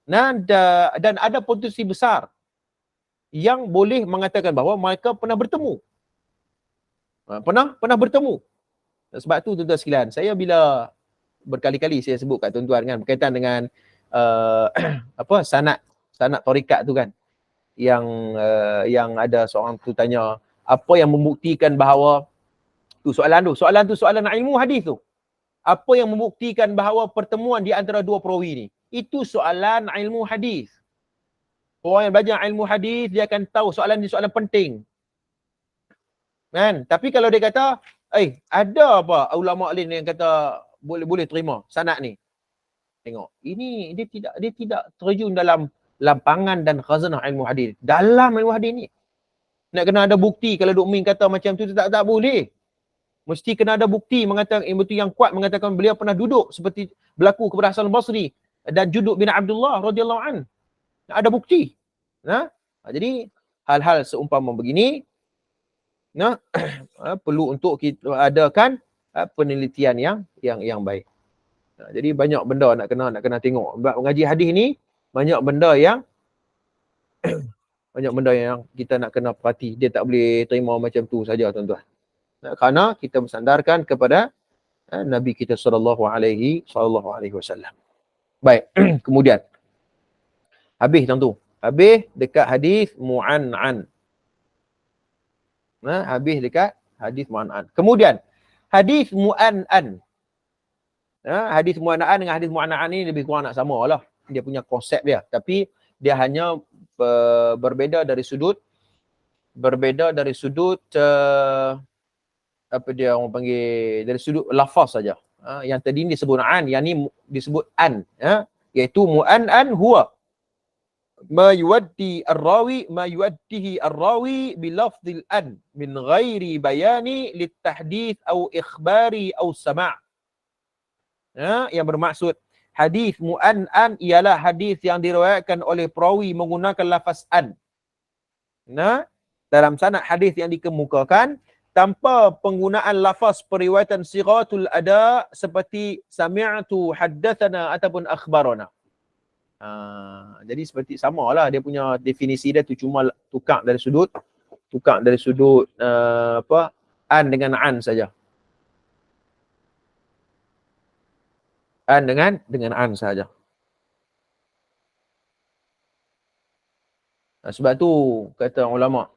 Dan ada potensi besar yang boleh mengatakan bahawa mereka pernah bertemu. Pernah bertemu. Sebab tu tuan-tuan sekalian, saya bila berkali-kali saya sebut kat tuan-tuan kan berkaitan dengan sanad tarikat tu kan, yang ada seorang tu tanya apa yang membuktikan bahawa soalan ilmu hadis tu. Apa yang membuktikan bahawa pertemuan di antara dua perawi ni? Itu soalan ilmu hadis. Orang yang belajar ilmu hadis dia akan tahu soalan ni soalan penting. Kan? Tapi kalau dia kata, ada apa ulama lain yang kata boleh terima sanad ni? Tengok, ini dia tidak terjun dalam lampangan dan khazanah ilmu hadis. Dalam ilmu hadis ni nak kena ada bukti. Kalau Duk Min kata macam tu tak boleh. Mesti kena ada bukti mengatakan betul yang kuat mengatakan beliau pernah duduk seperti berlaku kepada Hasan Al-Basri dan Jundub bin Abdullah radhiyallahu an. Ada bukti. Jadi hal-hal seumpama begini perlu untuk kita adakan penelitian yang baik. Jadi banyak benda nak kena tengok. Sebab mengaji hadis ni banyak benda yang kita nak kena perhati. Dia tak boleh terima macam tu saja tuan-tuan. Kerana kita bersandarkan kepada Nabi kita sallallahu alaihi wasallam. Baik, kemudian habis tentu. Habis dekat hadis mu'an'an. Habis dekat hadis mu'an'an. Kemudian hadis mu'an'an. Hadis mu'an'an dengan hadis mu'an'an ni lebih kurang nak sama lah. Dia punya konsep dia. Tapi dia hanya berbeza dari sudut apa dia orang panggil, dari sudut lafaz saja. Yang tadi ni disebut an, yang ni disebut an, iaitu mu'an'an huwa ma yuaddihi ar-rawi bi lafdhil an min ghairi bayani litahdits au ikhbari au sama'. Yang bermaksud hadis mu'an'an ialah hadis yang diriwayatkan oleh perawi menggunakan lafaz an. Dalam sanad hadis yang dikemukakan tanpa penggunaan lafaz periwayatan sighatul ada seperti sami'tu, haddatsana ataupun akhbarana. Jadi seperti samalah dia punya definisi dia tu, cuma tukar dari sudut an dengan an saja. An dengan an saja. Sebab tu kata ulama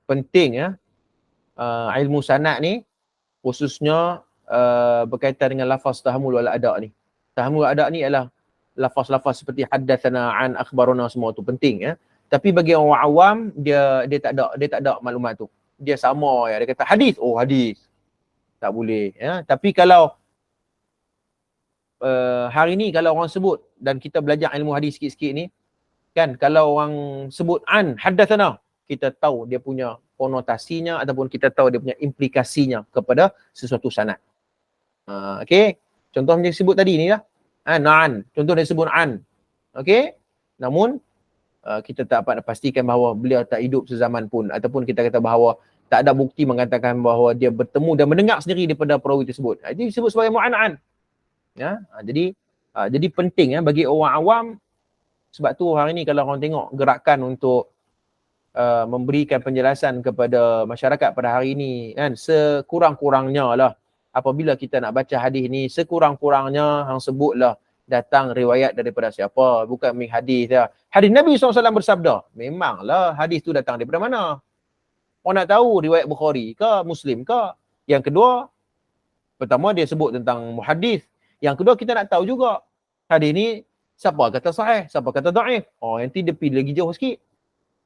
penting ilmu sanad ni khususnya berkaitan dengan lafaz tahmul wal ada ni. Tahmul wal ada ni ialah lafaz-lafaz seperti haddatsana, an, akhbarana, semua tu penting Tapi bagi orang awam dia tak ada maklumat tu. Dia sama dia kata hadis, hadis. Tak boleh Tapi kalau hari ni kalau orang sebut dan kita belajar ilmu hadis sikit-sikit ni kan, kalau orang sebut an haddatsana, kita tahu dia punya konotasinya ataupun kita tahu dia punya implikasinya kepada sesuatu sanad. Okey, contoh yang disebut tadi ni lah. Na'an, contoh dia sebut an. Okey, namun kita tak dapat pastikan bahawa beliau tak hidup sezaman pun, ataupun kita kata bahawa tak ada bukti mengatakan bahawa dia bertemu dan mendengar sendiri daripada perawi tersebut. Itu disebut sebagai mu'an'an. Jadi penting bagi orang awam. Sebab tu hari ni kalau orang tengok gerakan untuk memberikan penjelasan kepada masyarakat pada hari ini kan, sekurang-kurangnya lah apabila kita nak baca hadis ni, sekurang-kurangnya hang sebutlah datang riwayat daripada siapa, bukan min hadis dah. Hadis Nabi SAW bersabda, memanglah hadis tu datang daripada mana? Orang nak tahu riwayat Bukhari ke Muslim ke? Yang kedua, pertama dia sebut tentang muhaddis. Yang kedua kita nak tahu juga hadis ni siapa kata sahih, siapa kata dhaif. Nanti dia pergi lagi jauh sikit.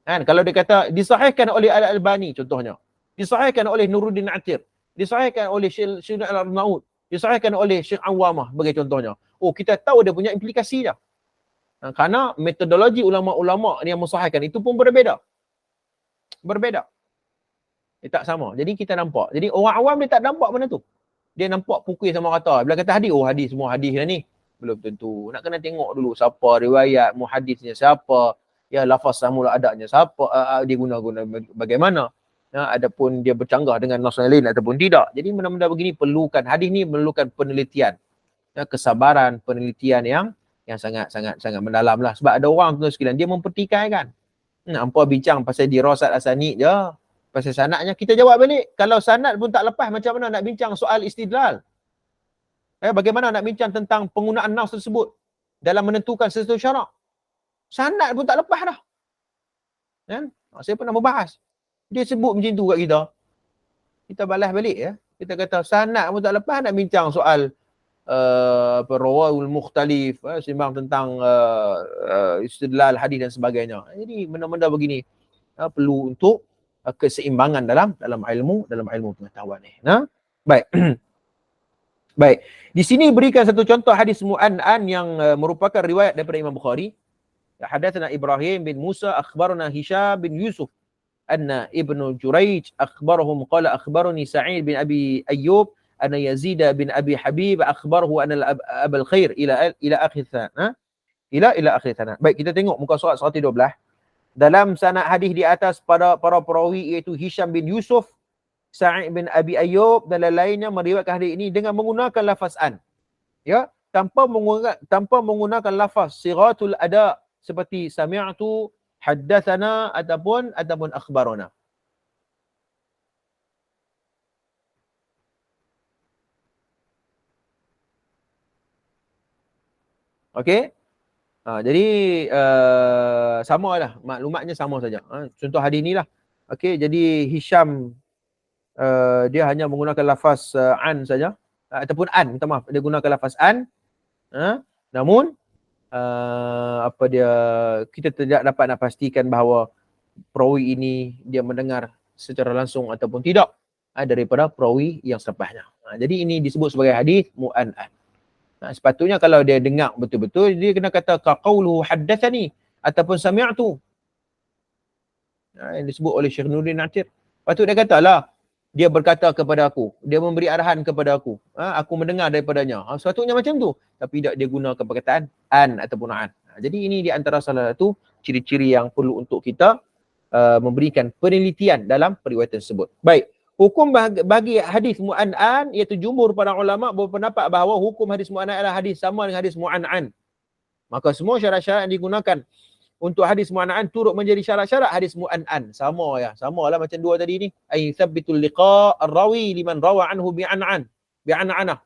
Kan, kalau dia kata disahihkan oleh Al-Albani contohnya, disahihkan oleh Nuruddin Atir, disahihkan oleh Syekh Al-Arnaud, disahihkan oleh Syekh Awamah sebagai contohnya. Oh, kita tahu dia punya implikasi dia. Kerana metodologi ulama-ulama yang mensahihkan itu pun berbeza. Berbeza. Dia tak sama. Jadi kita nampak. Jadi orang awam dia tak nampak benda tu. Dia nampak pukul sama kata. Bila kata hadis, oh hadis, semua hadis dah ni. Belum tentu. Nak kena tengok dulu siapa riwayat, muhadisnya siapa, ya lafaz samul adanya siapa, dia guna-guna bagaimana. Adapun dia bercanggah dengan nas lain ataupun tidak. Jadi benda-benda begini perlukan, hadis ni perlukan penelitian. Kesabaran, penelitian yang sangat mendalam lah. Sebab ada orang tu sekalian, dia mempertikaikan. Hampa bincang pasal dirasat asanid je. Pasal sanadnya, kita jawab balik. Kalau sanad pun tak lepas, macam mana nak bincang soal istidlal? Bagaimana nak bincang tentang penggunaan nas tersebut dalam menentukan sesuatu syarak? Sanad pun tak lepas dah. Saya pernah membahas. Dia sebut macam tu kat kita. Kita balas balik ya. Kita kata sanad pun tak lepas nak bincang soal rawahul mukhtalif, sembang tentang istidlal hadis dan sebagainya. Jadi benda-benda begini perlu untuk keseimbangan dalam ilmu pengetahuan ni. Baik. Baik. Di sini berikan satu contoh hadis mu'an'an yang merupakan riwayat daripada Imam Bukhari. Hadatsana Ibrahim bin Musa akhbarana Hisham bin Yusuf anna Ibnu Jurayj akhbarahum qala akhbarani Sa'id bin Abi Ayyub anna Yazid bin Abi Habib akhbarahu anna Abul Khair ila akhir sana. Ila akhir sana. Baik, kita tengok muka surat 112. Dalam sanad hadis di atas pada para perawi iaitu Hisham bin Yusuf, Sa'id bin Abi Ayyub dan lain-lainnya meriwayatkan hadis ini dengan menggunakan lafaz an. Ya, tanpa menggunakan lafaz sighatul ada seperti sami'tu, haddatsana ataupun akhbarana. Okey. Jadi samalah, maklumatnya sama saja. Contoh hadis inilah. Okey, jadi Hisham dia hanya menggunakan lafaz an saja ataupun an, minta maaf, dia gunakan lafaz an. Namun kita tidak dapat nak pastikan bahawa perawi ini dia mendengar secara langsung ataupun tidak daripada perawi yang selepasnya. Jadi ini disebut sebagai hadis mu'an'an. Sepatutnya kalau dia dengar betul-betul, dia kena kata qaqauluhu haddatsani ataupun sami'tu. Yang disebut oleh Syekh Nuruddin Natir. Patut dia katalah, dia berkata kepada aku, dia memberi arahan kepada aku, aku mendengar daripadanya. Sepatutnya macam tu. Tapi tidak dia gunakan perkataan an ataupun an. Jadi ini di antara salah satu ciri-ciri yang perlu untuk kita memberikan penelitian dalam periwayatan tersebut. Baik. Hukum bagi hadis mu'an'an iaitu jumhur para ulama berpendapat bahawa hukum hadis mu'an'an adalah hadis sama dengan hadis mu'an'an. Maka semua syarat-syarat yang digunakan untuk hadis mu'an'an turut menjadi syarat-syarat hadis mu'an'an. Sama ya, samalah macam dua tadi ni. Ay thabbitul liqa' ar-rawi liman rawa anhu bi'an'anah.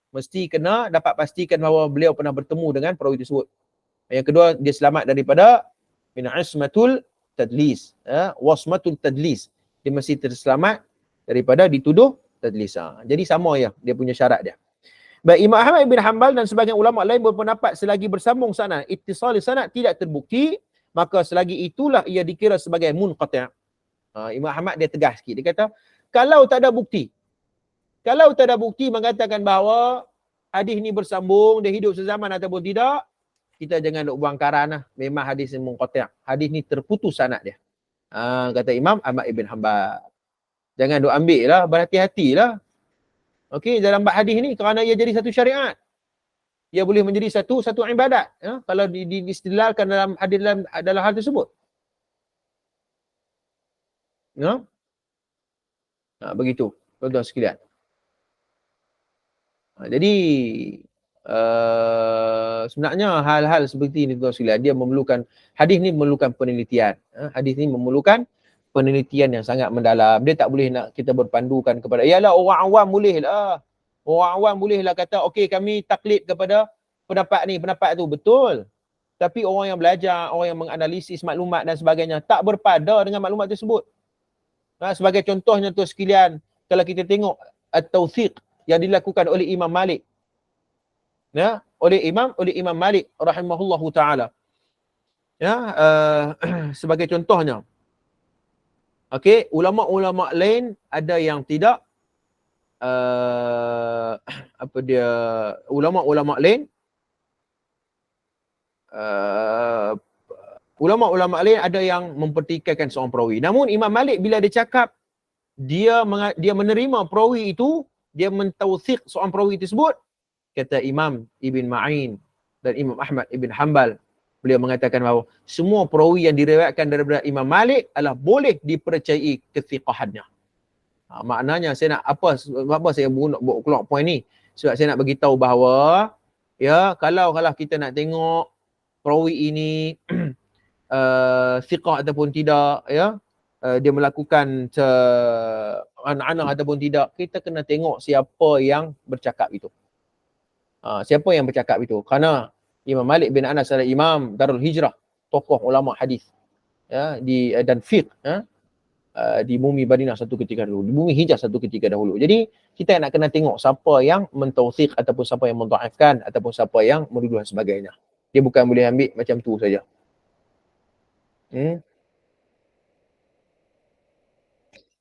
Mesti kena dapat pastikan bahawa beliau pernah bertemu dengan perawi tersebut. Yang kedua, dia selamat daripada min ismatul tadlis, wasmatul tadlis. Dia mesti terselamat daripada dituduh tadlis. Jadi sama ya, dia punya syarat dia. Baik, Imam Ahmad bin Hanbal dan sebagian ulama lain berpendapat selagi bersambung sanad, ittisal sanad tidak terbukti, maka selagi itulah ia dikira sebagai munqati'. Imam Ahmad dia tegas sikit. Dia kata, kalau tak ada bukti mengatakan bahawa hadis ni bersambung, dia hidup sezaman ataupun tidak, kita jangan nak buang karan lah. Memang hadis ni munqati'. Hadis ni terputus sanad dia. Kata Imam Ahmad bin Hanbal. Jangan duk ambil lah, berhati-hatilah. Okey, dalam bab hadis ni kerana ia jadi satu syariat. Ia boleh menjadi satu ibadat, kalau diistidlalkan dalam hadis dalam hal tersebut. Begitu, tuan-tuan sekalian. Jadi sebenarnya hal-hal seperti ini tuan-tuan sekalian, dia memerlukan, hadis ni memerlukan penelitian. Hadis ni memerlukan penelitian yang sangat mendalam. Dia tak boleh nak kita berpandukan kepada, yalah orang awam bolehlah. Orang awam bolehlah kata, okey kami taklid kepada pendapat ni, pendapat tu. Betul. Tapi orang yang belajar, orang yang menganalisis maklumat dan sebagainya, tak berpada dengan maklumat tersebut. Sebagai contohnya tu sekalian, kalau kita tengok at-tawthiq yang dilakukan oleh Imam Malik. Oleh Imam Malik rahimahullahu ta'ala. Sebagai contohnya. Okey, ulama-ulama lain ada yang tidak apa dia, ulama-ulama lain, ulama-ulama lain ada yang mempertikaikan seorang perawi. Namun Imam Malik bila dia cakap dia menerima perawi itu, dia mentauthik seorang perawi tersebut, kata Imam Ibn Ma'in dan Imam Ahmad Ibn Hanbal, beliau mengatakan bahawa semua perawi yang diriwayatkan daripada Imam Malik adalah boleh dipercayai kethiqahannya. Maknanya saya nak apa saya buat keluar poin ni, sebab saya nak bagi tahu bahawa ya, kalau kita nak tengok perawi ini thiqah ataupun tidak, ya, dia melakukan an'anah ataupun tidak, kita kena tengok siapa yang bercakap itu. Siapa yang bercakap itu? Kerana Imam Malik bin Anas adalah Imam Darul Hijrah, tokoh ulama hadis, ya, dan fiqh, ya, di bumi Madinah satu ketika dahulu, di bumi Hijaz satu ketika dahulu. Jadi kita nak kena tengok siapa yang mentauthik ataupun siapa yang mendhaifkan ataupun siapa yang menuduh dan sebagainya. Dia bukan boleh ambil macam tu saja.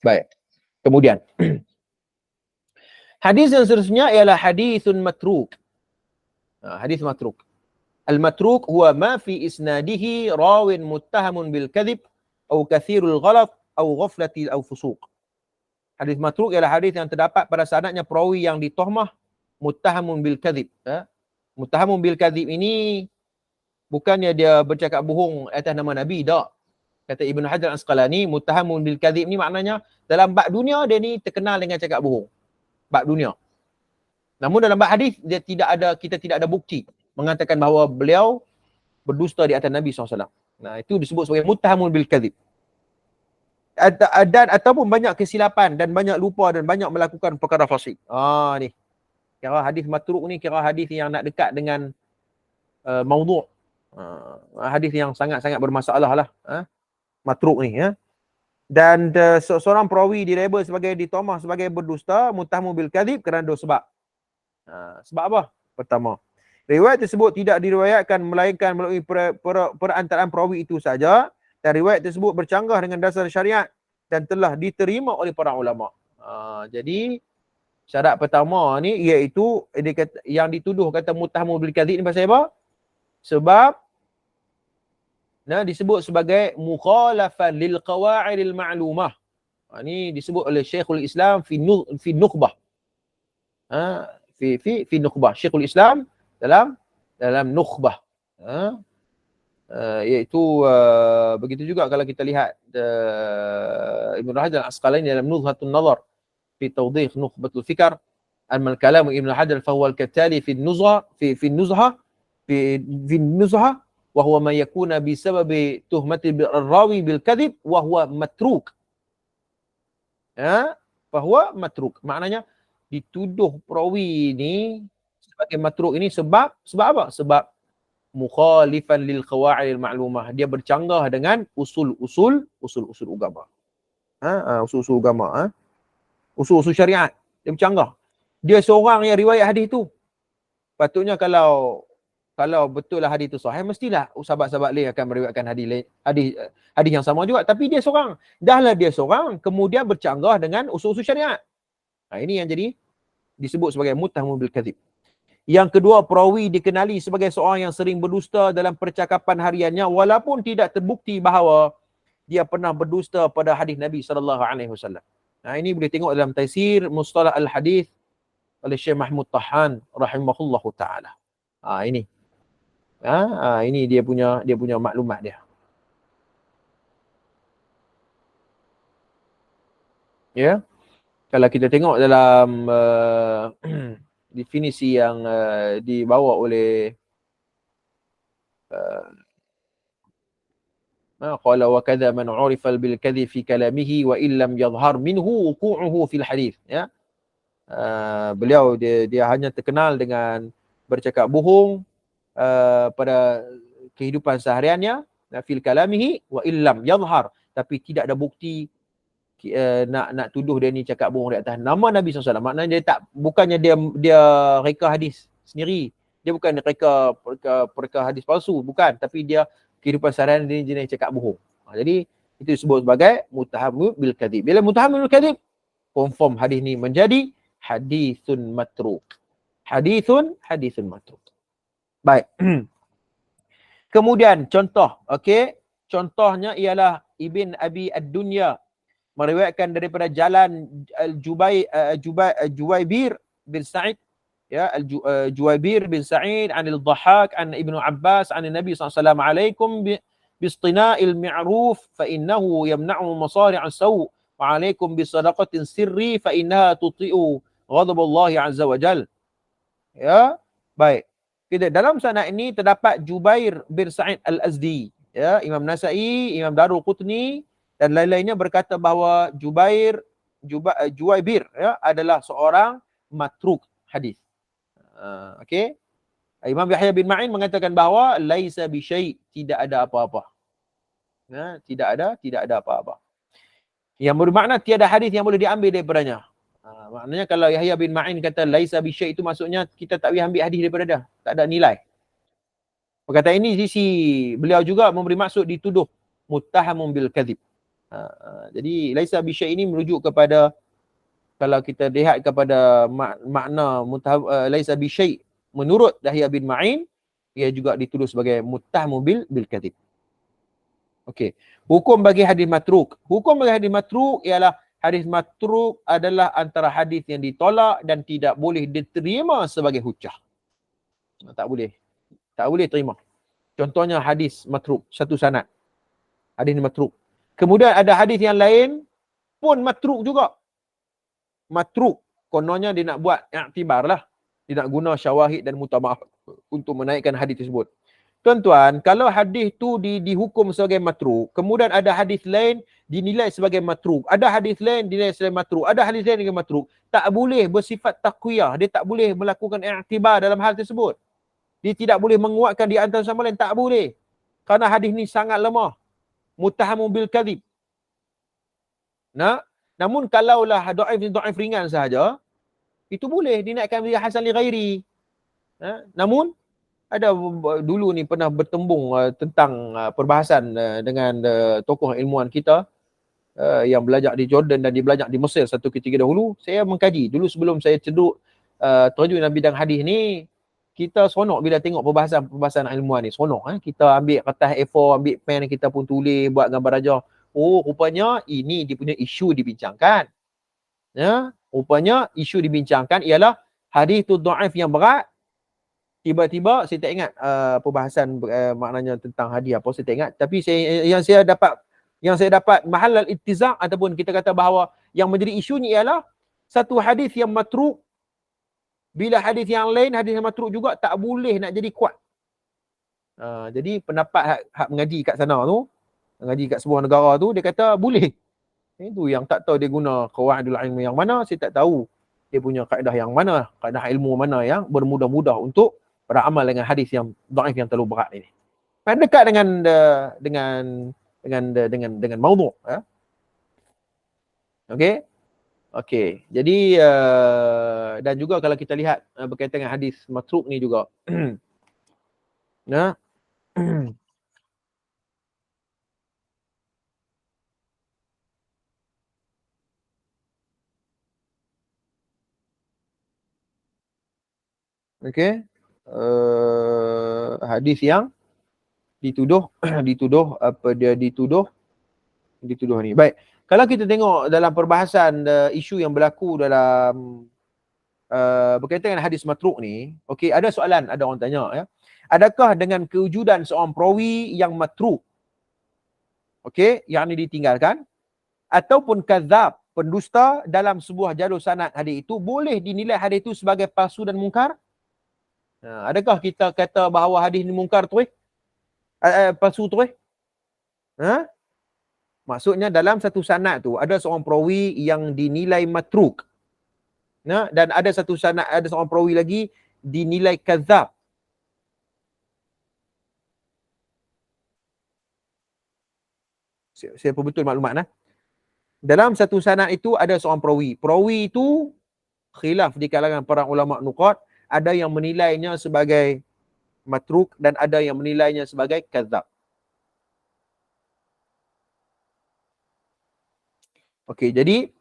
Baik. Kemudian hadis yang seterusnya ialah hadisun matruk. Hadis matruk. Al-matruk huwa ma fi isnadihi rawin muttahamun bil kadhib atau kathirul ghalat atau ghaflati atau fusuq. Hadis matruk ialah hadis yang terdapat pada sanadnya perawi yang ditohmah muttahamun bil kadhib. Muttahamun bil kadhib ini bukannya dia bercakap bohong atas nama Nabi, tak. Kata Ibn Hajar Al-Asqalani, muttahamun bil kadhib ni maknanya dalam bab dunia dia ni terkenal dengan cakap bohong. Bab dunia. Namun dalam bab hadis kita tidak ada bukti mengatakan bahawa beliau berdusta di atas Nabi SAW. Nah, itu disebut sebagai muttahamun bil kadhib. Dan ataupun banyak kesilapan dan banyak lupa dan banyak melakukan perkara fasik. Ni. Kira hadis matruk ni kira hadis yang nak dekat dengan maudhu'. Hadis yang sangat-sangat bermasalah lah. Matruk ni, ya. Dan seorang perawi dilabel sebagai ditomah sebagai berdusta, muttahamun bil kadhib kerana dua sebab. Sebab apa? Pertama, riwayat tersebut tidak diriwayatkan melainkan melalui perantaraan perawi itu saja, dan riwayat tersebut bercanggah dengan dasar syariat dan telah diterima oleh para ulama. Jadi syarat pertama ni iaitu yang dituduh kata muttahamun bil kadhib ni pasal apa? Sebab disebut sebagai mukhalafan lil qawa'idil ma'lumah. Ini disebut oleh Syekhul Islam fi Nukhbah. Fi Nukhbah. Syekhul Islam dalam Nukhbah. Iaitu begitu juga kalau kita lihat Ibn Hajar Al-Asqalani dalam Nuzhatun Nazar fi Tawdih Nukhbatul Fikr. Amma al-kalam Ibn Hajar fa huwa al-katali fi an-nuzha fi an-nuzha wa huwa ma yakuna bi sababi tuhmati ar-rawi bil kadhib wa huwa matruk. Fa huwa matruk. Maknanya dituduh perawi ini sebagai matruk ini sebab apa? Sebab mukhalifan lil qawa'idil ma'lumah. Dia bercanggah dengan usul-usul agama. Usul-usul agama, usul-usul syariat. Dia bercanggah. Dia seorang yang riwayat hadis tu. Patutnya kalau betul lah hadis itu sahih, mestilah sahabat-sahabat lain akan meriwayatkan hadis yang sama juga. Tapi dia seorang. Dahlah dia seorang, kemudian bercanggah dengan usul-usul syariat. Ini yang jadi disebut sebagai muttahamun bil kadhib. Yang kedua, perawi dikenali sebagai seorang yang sering berdusta dalam percakapan hariannya walaupun tidak terbukti bahawa dia pernah berdusta pada hadis Nabi SAW. Ini boleh tengok dalam Taisir Mustalah Al-Hadis oleh Syekh Mahmud Tahan rahimahullahu ta'ala. Ini. Ini dia punya maklumat dia. Ya. Kalau kita tengok dalam definisi yang dibawa oleh qala wa kadza man 'urifa bil kadhib fi kalamihi wa illam yadhhar minhu wuqu'uhu fil hadith, ya. Beliau dia hanya terkenal dengan bercakap bohong pada kehidupan sehariannya, fil kalamihi wa illam yadhhar, tapi tidak ada bukti nak tuduh dia ni cakap bohong di atas nama Nabi SAW. Maknanya bukannya dia reka hadis sendiri. Dia bukan reka hadis palsu, bukan, tapi dia kehidupan seharian dia jenis cakap bohong. Jadi itu disebut sebagai muttahamun bil kadhib. Bila muttahamun bil kadhib, confirm hadis ni menjadi hadithun matruk. Hadithun matruk. Baik. Kemudian contoh, okey. Contohnya ialah Ibn Abi Ad-Dunya meriwayatkan daripada jalan Juwaybir bin Sa'id, ya, Juwaybir bin Sa'id an al-Dhahhak an Ibnu Abbas an Nabi sallallahu alaikum bistina'il mi'ruf fa innahu yamna'u masari'a saw wa alaikum bisadaqatin sirri fa innaha tuti'u ghadaballahi azza wa jal. Ya, baik. Kita dalam sanad ini terdapat Jubair bin Sa'id Al-Azdi, ya, Imam Nasa'i, Imam Daruqutni dan lain-lainnya berkata bahawa Juwaybir, ya, adalah seorang matruk hadis. Okey. Imam Yahya bin Ma'in mengatakan bahawa laisa bi syai', tidak ada apa-apa. Ya, tidak ada apa-apa. Yang bermakna tiada hadis yang boleh diambil daripadanya. Maknanya kalau Yahya bin Ma'in kata laisa bi syai', itu maksudnya kita tak boleh ambil hadis daripada dia, tak ada nilai. Perkataan ini sisi beliau juga memberi maksud dituduh muttahamun bil kadzib. Jadi laisa bi syai' ini merujuk kepada, kalau kita lihat kepada makna laisa bi syai' menurut Yahya bin Ma'in, ia juga dituduh sebagai muttahamun bil kadzib. Okey. Hukum bagi hadis matruk. Hukum bagi hadis matruk ialah hadis matruk adalah antara hadis yang ditolak dan tidak boleh diterima sebagai hujjah. Tak boleh. Tak boleh terima. Contohnya hadis matruk, satu sanad. Hadis matruk. Kemudian ada hadis yang lain pun matruk juga. Matruk. Kononnya dia nak buat i'tibar lah. Dia nak guna syawahid dan mutaba'ah untuk menaikkan hadis tersebut. Tuan-tuan, kalau hadis tu dihukum sebagai matruk, kemudian ada hadis lain dinilai sebagai matruk, ada hadis lain dinilai sebagai matruk, ada hadis lain sebagai matruk, tak boleh bersifat taqwiyah, dia tak boleh melakukan i'tibar dalam hal tersebut. Dia tidak boleh menguatkan di antara sama lain, tak boleh. Kerana hadis ni sangat lemah. Muttahamun bil kadzib. Nah, namun kalaulah dhaif ringan sahaja, itu boleh dinaikkan menjadi hasan li ghairi. Namun ada dulu ni pernah bertembung tentang perbahasan dengan tokoh ilmuwan kita yang belajar di Jordan dan dia belajar di Mesir satu ketika dahulu. Saya mengkaji dulu sebelum saya ceduk terjun dalam bidang hadis ni. Kita seronok bila tengok perbahasan ilmuwan ni, seronok. Kita ambil kertas A4, ambil pen, kita pun tulis, buat gambar rajah. Oh, rupanya ini dia punya isu dibincangkan. Ya, rupanya isu dibincangkan ialah hadis tu dhaif yang berat. Tiba-tiba saya tak ingat perbahasan maknanya tentang hadis apa, saya tak ingat. Tapi yang saya dapat mahal al-ittizaq ataupun kita kata bahawa yang menjadi isu ni ialah satu hadis yang matruk, bila hadis yang lain, hadis yang matruk juga tak boleh nak jadi kuat. Jadi pendapat hak mengaji kat sana tu, mengaji kat sebuah negara tu, dia kata boleh. Itu yang tak tahu dia guna qawaidul ilmu yang mana, saya tak tahu dia punya kaedah yang mana, kaedah ilmu mana yang bermudah-mudah untuk beramal dengan hadis yang dhaif yang terlalu berat ini. Dekat dengan maudhu', ya. Okey. Okey. Jadi dan juga kalau kita lihat berkaitan dengan hadis matruk ni juga. Nah. Okey. Hadis yang dituduh ni. Baik. Kalau kita tengok dalam perbahasan isu yang berlaku dalam berkaitan dengan hadis matruk ni, okey, ada soalan, ada orang tanya, ya. Adakah dengan kewujudan seorang perawi yang matruk, okey, yang ini ditinggalkan, ataupun kadzab, pendusta dalam sebuah jalur sanad hadis itu, boleh dinilai hadis itu sebagai palsu dan mungkar? Adakah kita kata bahawa hadis ni mungkar tu palsu tu Maksudnya dalam satu sanad tu ada seorang perawi yang dinilai matruk. Dan ada satu sanad, ada seorang perawi lagi dinilai kadzab. Saya betul maklumat. Dalam satu sanad itu ada seorang perawi. Perawi itu khilaf di kalangan para ulama nuqat, ada yang menilainya sebagai matruk dan ada yang menilainya sebagai kadzab. Okey, jadi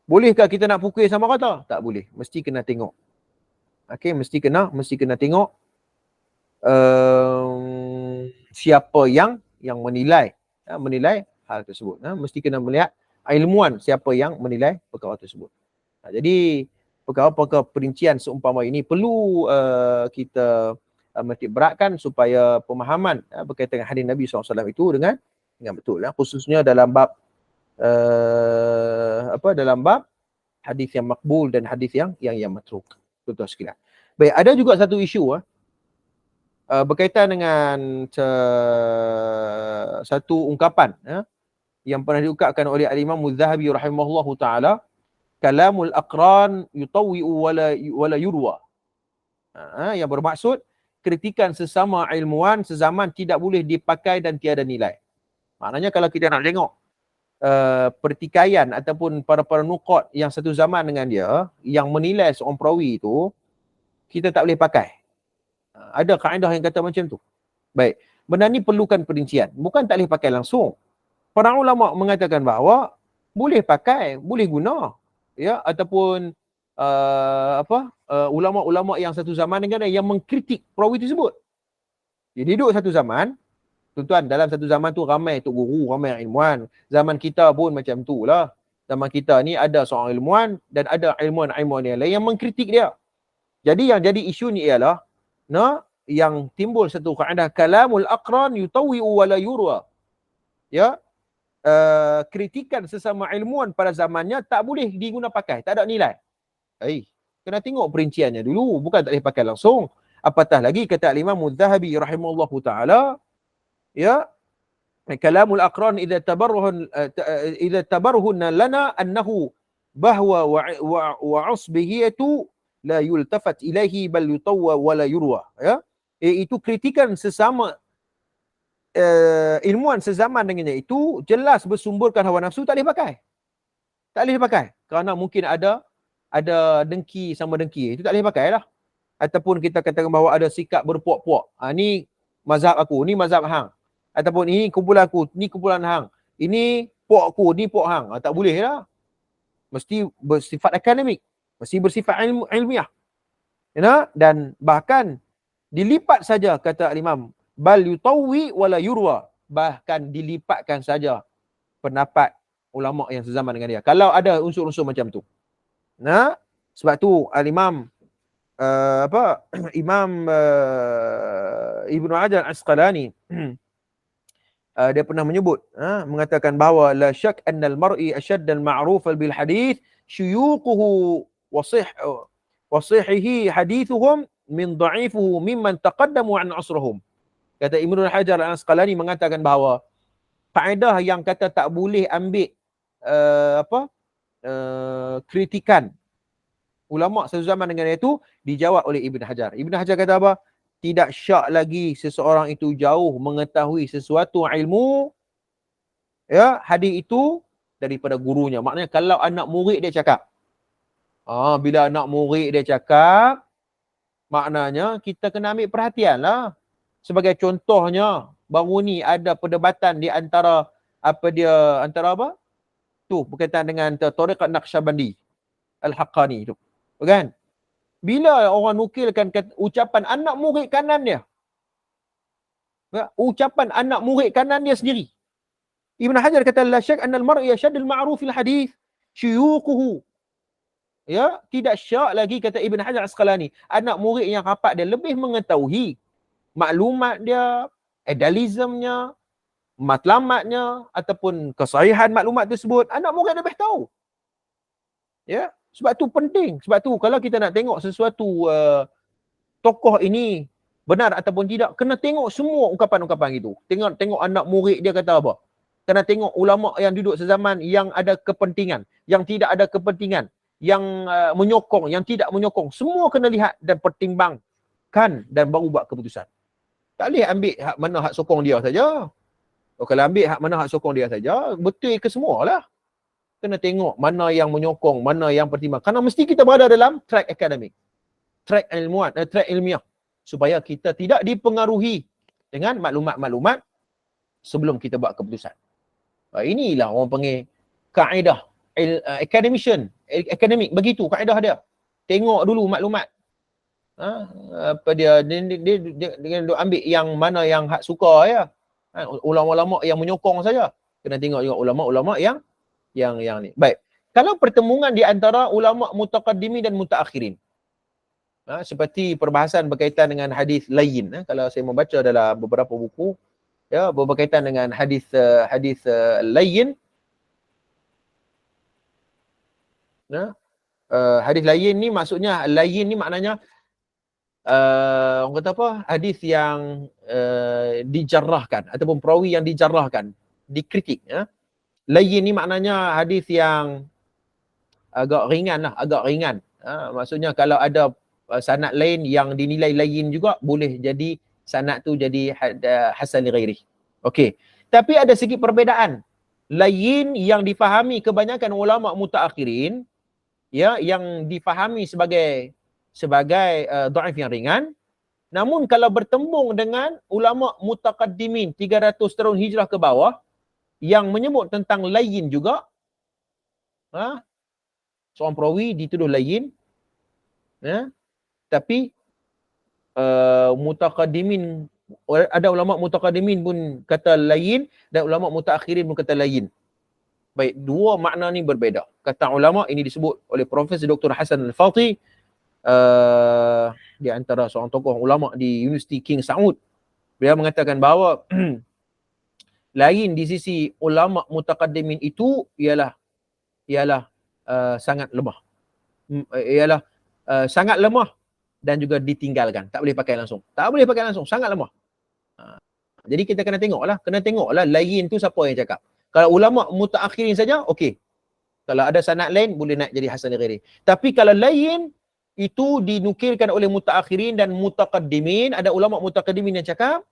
Bolehkah kita nak pukul sama rata? Tak boleh. Mesti kena tengok. Okey, mesti kena tengok siapa yang menilai hal tersebut. Mesti kena melihat ilmuwan siapa yang menilai perkara tersebut. Jadi perkara-perkara perincian seumpama ini perlu kita menitik beratkan supaya pemahaman berkaitan dengan hadis Nabi SAW itu dengan betul. Khususnya dalam bab dalam bab hadis yang makbul dan hadis yang matruk. Tuan-tuan sekalian. Baik, ada juga satu isu berkaitan dengan satu ungkapan yang pernah diungkapkan oleh Al-Imam Az-Zahabi rahimahullahu taala, kalamul aqran yutawwi'u wala yurwa. Yang bermaksud kritikan sesama ilmuwan sezaman tidak boleh dipakai dan tiada nilai. Maknanya kalau kita nak tengok pertikaian ataupun para nuqat yang satu zaman dengan dia yang menilai seorang perawi itu, kita tak boleh pakai. Ada kaedah yang kata macam tu. Baik, benda ni perlukan perincian. Bukan tak boleh pakai langsung. Para ulama mengatakan bahawa boleh pakai, boleh guna. Ya, ataupun ulama-ulama yang satu zaman dengan dia yang mengkritik perawi tersebut. Dia duduk satu zaman, tuan-tuan, dalam satu zaman tu ramai tok guru, ramai ilmuwan. Zaman kita pun macam tu lah. Zaman kita ni ada seorang ilmuwan dan ada ilmuwan-ilmuwan yang lain yang mengkritik dia. Jadi yang jadi isu ni ialah yang timbul satu kaedah kalamul aqran yutawwi'u wa la yurwa. Ya, kritikan sesama ilmuwan pada zamannya tak boleh diguna pakai, tak ada nilai. Kena tengok perinciannya dulu, bukan tak boleh pakai langsung. Apatah lagi kata Imam Az-Zahabi rahimahullahu taala, ya, kalamul aqran idza tabarhun lana annahu bahwa wa usbihiyatu la yultafat ilaihi bal yutawwa wa la yurwa. Ya, iaitu kritikan sesama ilmuwan sezaman dengannya itu jelas bersumberkan hawa nafsu, tak boleh pakai. Tak boleh pakai. Kerana mungkin ada dengki sama dengki. Itu tak boleh pakai lah. Ataupun kita katakan bahawa ada sikap berpuak-puak. Ni mazhab aku, ni mazhab hang. Ataupun ini kumpulan aku, ni kumpulan hang. Ini puak aku, ni puak hang. Tak boleh lah. Mesti bersifat akademik. Mesti bersifat ilmiah. Dan bahkan dilipat saja kata Imam, bal yutawwi wala yurwa, bahkan dilipatkan saja pendapat ulama yang sezaman dengan dia kalau ada unsur-unsur macam tu. Sebab tu al-Imam Ibnu Hajar Al-Asqalani dia pernah menyebut, mengatakan bahawa la syak annal mar'i ashadda al-ma'ruf bil hadith syuyuquhu wa sihhihi hadithuhum min dha'ifuhu mimman taqaddamu an asrahum. Kata Ibnu Hajar Al-Asqalani mengatakan bahawa kaedah yang kata tak boleh ambil kritikan ulama satu zaman dengan itu dijawab oleh Ibnu Hajar. Ibnu Hajar kata apa? Tidak syak lagi seseorang itu jauh mengetahui sesuatu ilmu, ya, hadis itu daripada gurunya. Maknanya kalau anak murid dia cakap, bila anak murid dia cakap, maknanya kita kena ambil perhatian lah. Sebagai contohnya, baru ni ada perdebatan di antara berkaitan dengan Tariqat Naqsyabandi Al-Haqqani tu. Kan? Bila orang nukilkan ucapan anak murid kanan dia. Ucapan anak murid kanan dia sendiri. Ibn Hajar kata la syak annal mar'i yashaddul ma'ruf fil hadith syuyuquhu. Ya, tidak syak lagi kata Ibn Hajar Al-Asqalani, anak murid yang rapat dia lebih mengetahui maklumat dia, idealismnya, matlamatnya ataupun kesahihan maklumat tersebut. Anak murid lebih tahu. Ya, sebab tu penting. Sebab tu kalau kita nak tengok sesuatu tokoh ini benar ataupun tidak, kena tengok semua ungkapan-ungkapan itu. Tengok anak murid dia kata apa. Kena tengok ulama yang duduk sezaman yang ada kepentingan, yang tidak ada kepentingan, yang menyokong, yang tidak menyokong. Semua kena lihat dan pertimbangkan dan baru buat keputusan. Tak boleh ambil hak mana hak sokong dia saja. Kalau ambil hak mana hak sokong dia saja, betul ke semualah. Kena tengok mana yang menyokong, mana yang pertimbang. Kerana mesti kita berada dalam track akademik, track ilmuwan, track ilmiah, supaya kita tidak dipengaruhi dengan maklumat-maklumat sebelum kita buat keputusan. Inilah orang panggil kaedah akademik begitu kaedah dia. Tengok dulu maklumat. Apa dia dengan ambil yang mana yang hak suka ya. Ulama-ulama yang menyokong saja. Kena tengok juga ulama-ulama yang ni. Baik. Kalau pertemuan di antara ulama mutaqaddimin dan mutaakhirin. Seperti perbahasan berkaitan dengan hadis lain. Kalau saya membaca dalam beberapa buku ya berkaitan dengan hadis lain. Hadis lain ni maksudnya lain ni maknanya orang kata apa? Hadis yang dijarrahkan ataupun perawi yang dijarrahkan, dikritik ya. Lain ni maknanya hadis yang agak ringan lah, agak ringan. Maksudnya kalau ada sanad lain yang dinilai lain juga boleh jadi sanad tu jadi hasan li ghairi. Okey. Tapi ada sedikit perbezaan. Lain yang difahami kebanyakan ulama mutaakhirin ya yang difahami sebagai dhaif yang ringan. Namun kalau bertembung dengan ulama mutaqaddimin 300 tahun hijrah ke bawah yang menyebut tentang lain juga, seorang perawi dituduh lain, tapi mutaqaddimin, ada ulama mutaqaddimin pun kata lain dan ulama mutaakhirin pun kata lain. Baik, dua makna ni berbeza. Kata ulama ini disebut oleh Profesor Dr. Hasan Al-Fati, di antara seorang tokoh ulama di Universiti King Saud. Beliau mengatakan bahawa lain di sisi ulama mutaqaddimin itu ialah sangat lemah. Sangat lemah dan juga ditinggalkan. Tak boleh pakai langsung. Sangat lemah. Jadi kita kena tengoklah lain tu siapa yang cakap. Kalau ulama mutaakhirin saja, okey. Kalau ada sanad lain boleh naik jadi hasan li ghairi. Tapi kalau lain itu dinukilkan oleh mutaakhirin dan mutaqaddimin, ada ulama mutaqaddimin yang cakap,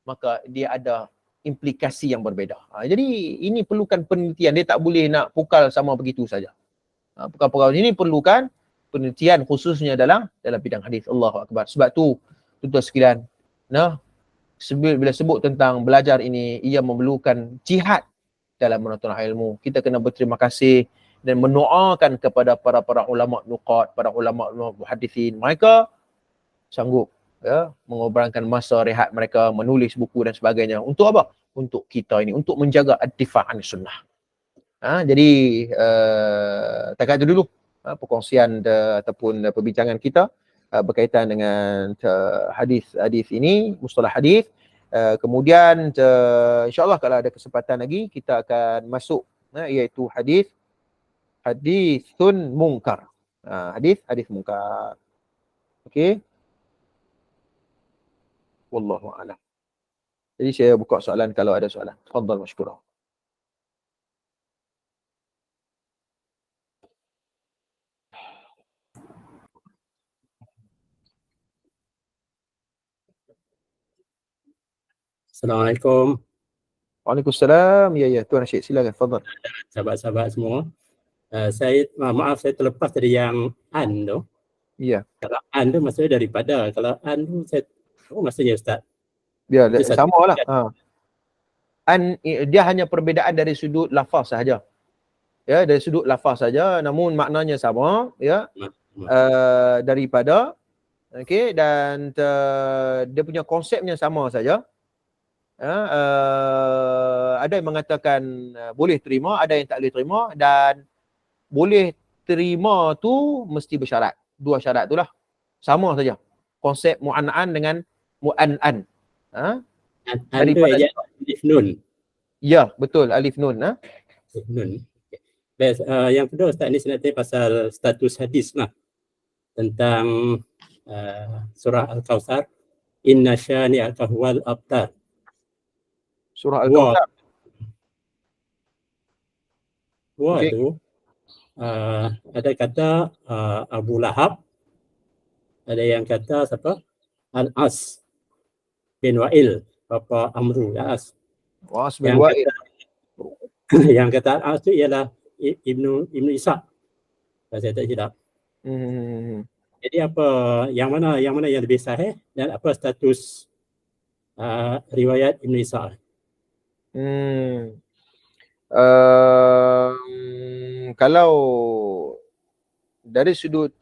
maka dia ada implikasi yang berbeza. Jadi ini perlukan penelitian. Dia tak boleh nak pukal sama begitu saja. Perkara-perkara ini perlukan penelitian khususnya dalam bidang hadis. Allahu akbar. Sebab tu tuan-tuan sekalian, bila sebut tentang belajar ini, ia memerlukan jihad dalam menuntut ilmu. Kita kena berterima kasih dan mendoakan kepada para ulama nuqat, para ulama muhaddisin. Mereka sanggup ya mengorbankan masa rehat mereka menulis buku dan sebagainya. Untuk apa? Untuk kita ini, untuk menjaga ad-difa' an sunnah. Jadi takat itu dulu perkongsian ataupun perbincangan kita berkaitan dengan hadis ini, mustalah hadis. Kemudian insya-Allah kalau ada kesempatan lagi kita akan masuk iaitu hadithun munkar. Hadis munkar. Okey. Wallahu a'lam. Jadi saya buka soalan kalau ada soalan. Tafadhal mashkura. Assalamualaikum. Waalaikumsalam. Ya, Tuan Syed, silakan. Tafadhal. Sahabat-sahabat semua. Saya maaf saya terlepas dari yang an tu. Ya. Kalau an tu maksudnya daripada. Kalau an tu saya maksudnya Ustaz. Ya, samalah. An dia hanya perbezaan dari sudut lafaz sahaja. Ya, dari sudut lafaz saja, namun maknanya sama, ya. Daripada, okey, dan dia punya konsepnya sama saja. Ada yang mengatakan boleh terima, ada yang tak boleh terima, dan boleh terima tu mesti bersyarat. Dua syarat itulah. Sama saja. Konsep mu'an'an dengan mu'an'an. Daripada alif nun. Ya, betul, alif nun. Alif nun. Okay. Yang kedua Ustaz ni sebenarnya pasal status hadis lah. Tentang surah Al-Kawthar. Inna syani'aka huwal abtar. Surah Al-Kawthar. Wa tu ada kata Abu Lahab, ada yang kata siapa? Al-As bin Wa'il, bapa Amru Al-As. As bin Wa'il. Yang kata Al-As tu ialah Ibnu Ishaq. Kalau saya tak silap. Jadi apa yang mana yang lebih sahih dan apa status riwayat Ibnu Ishaq? Kalau dari sudut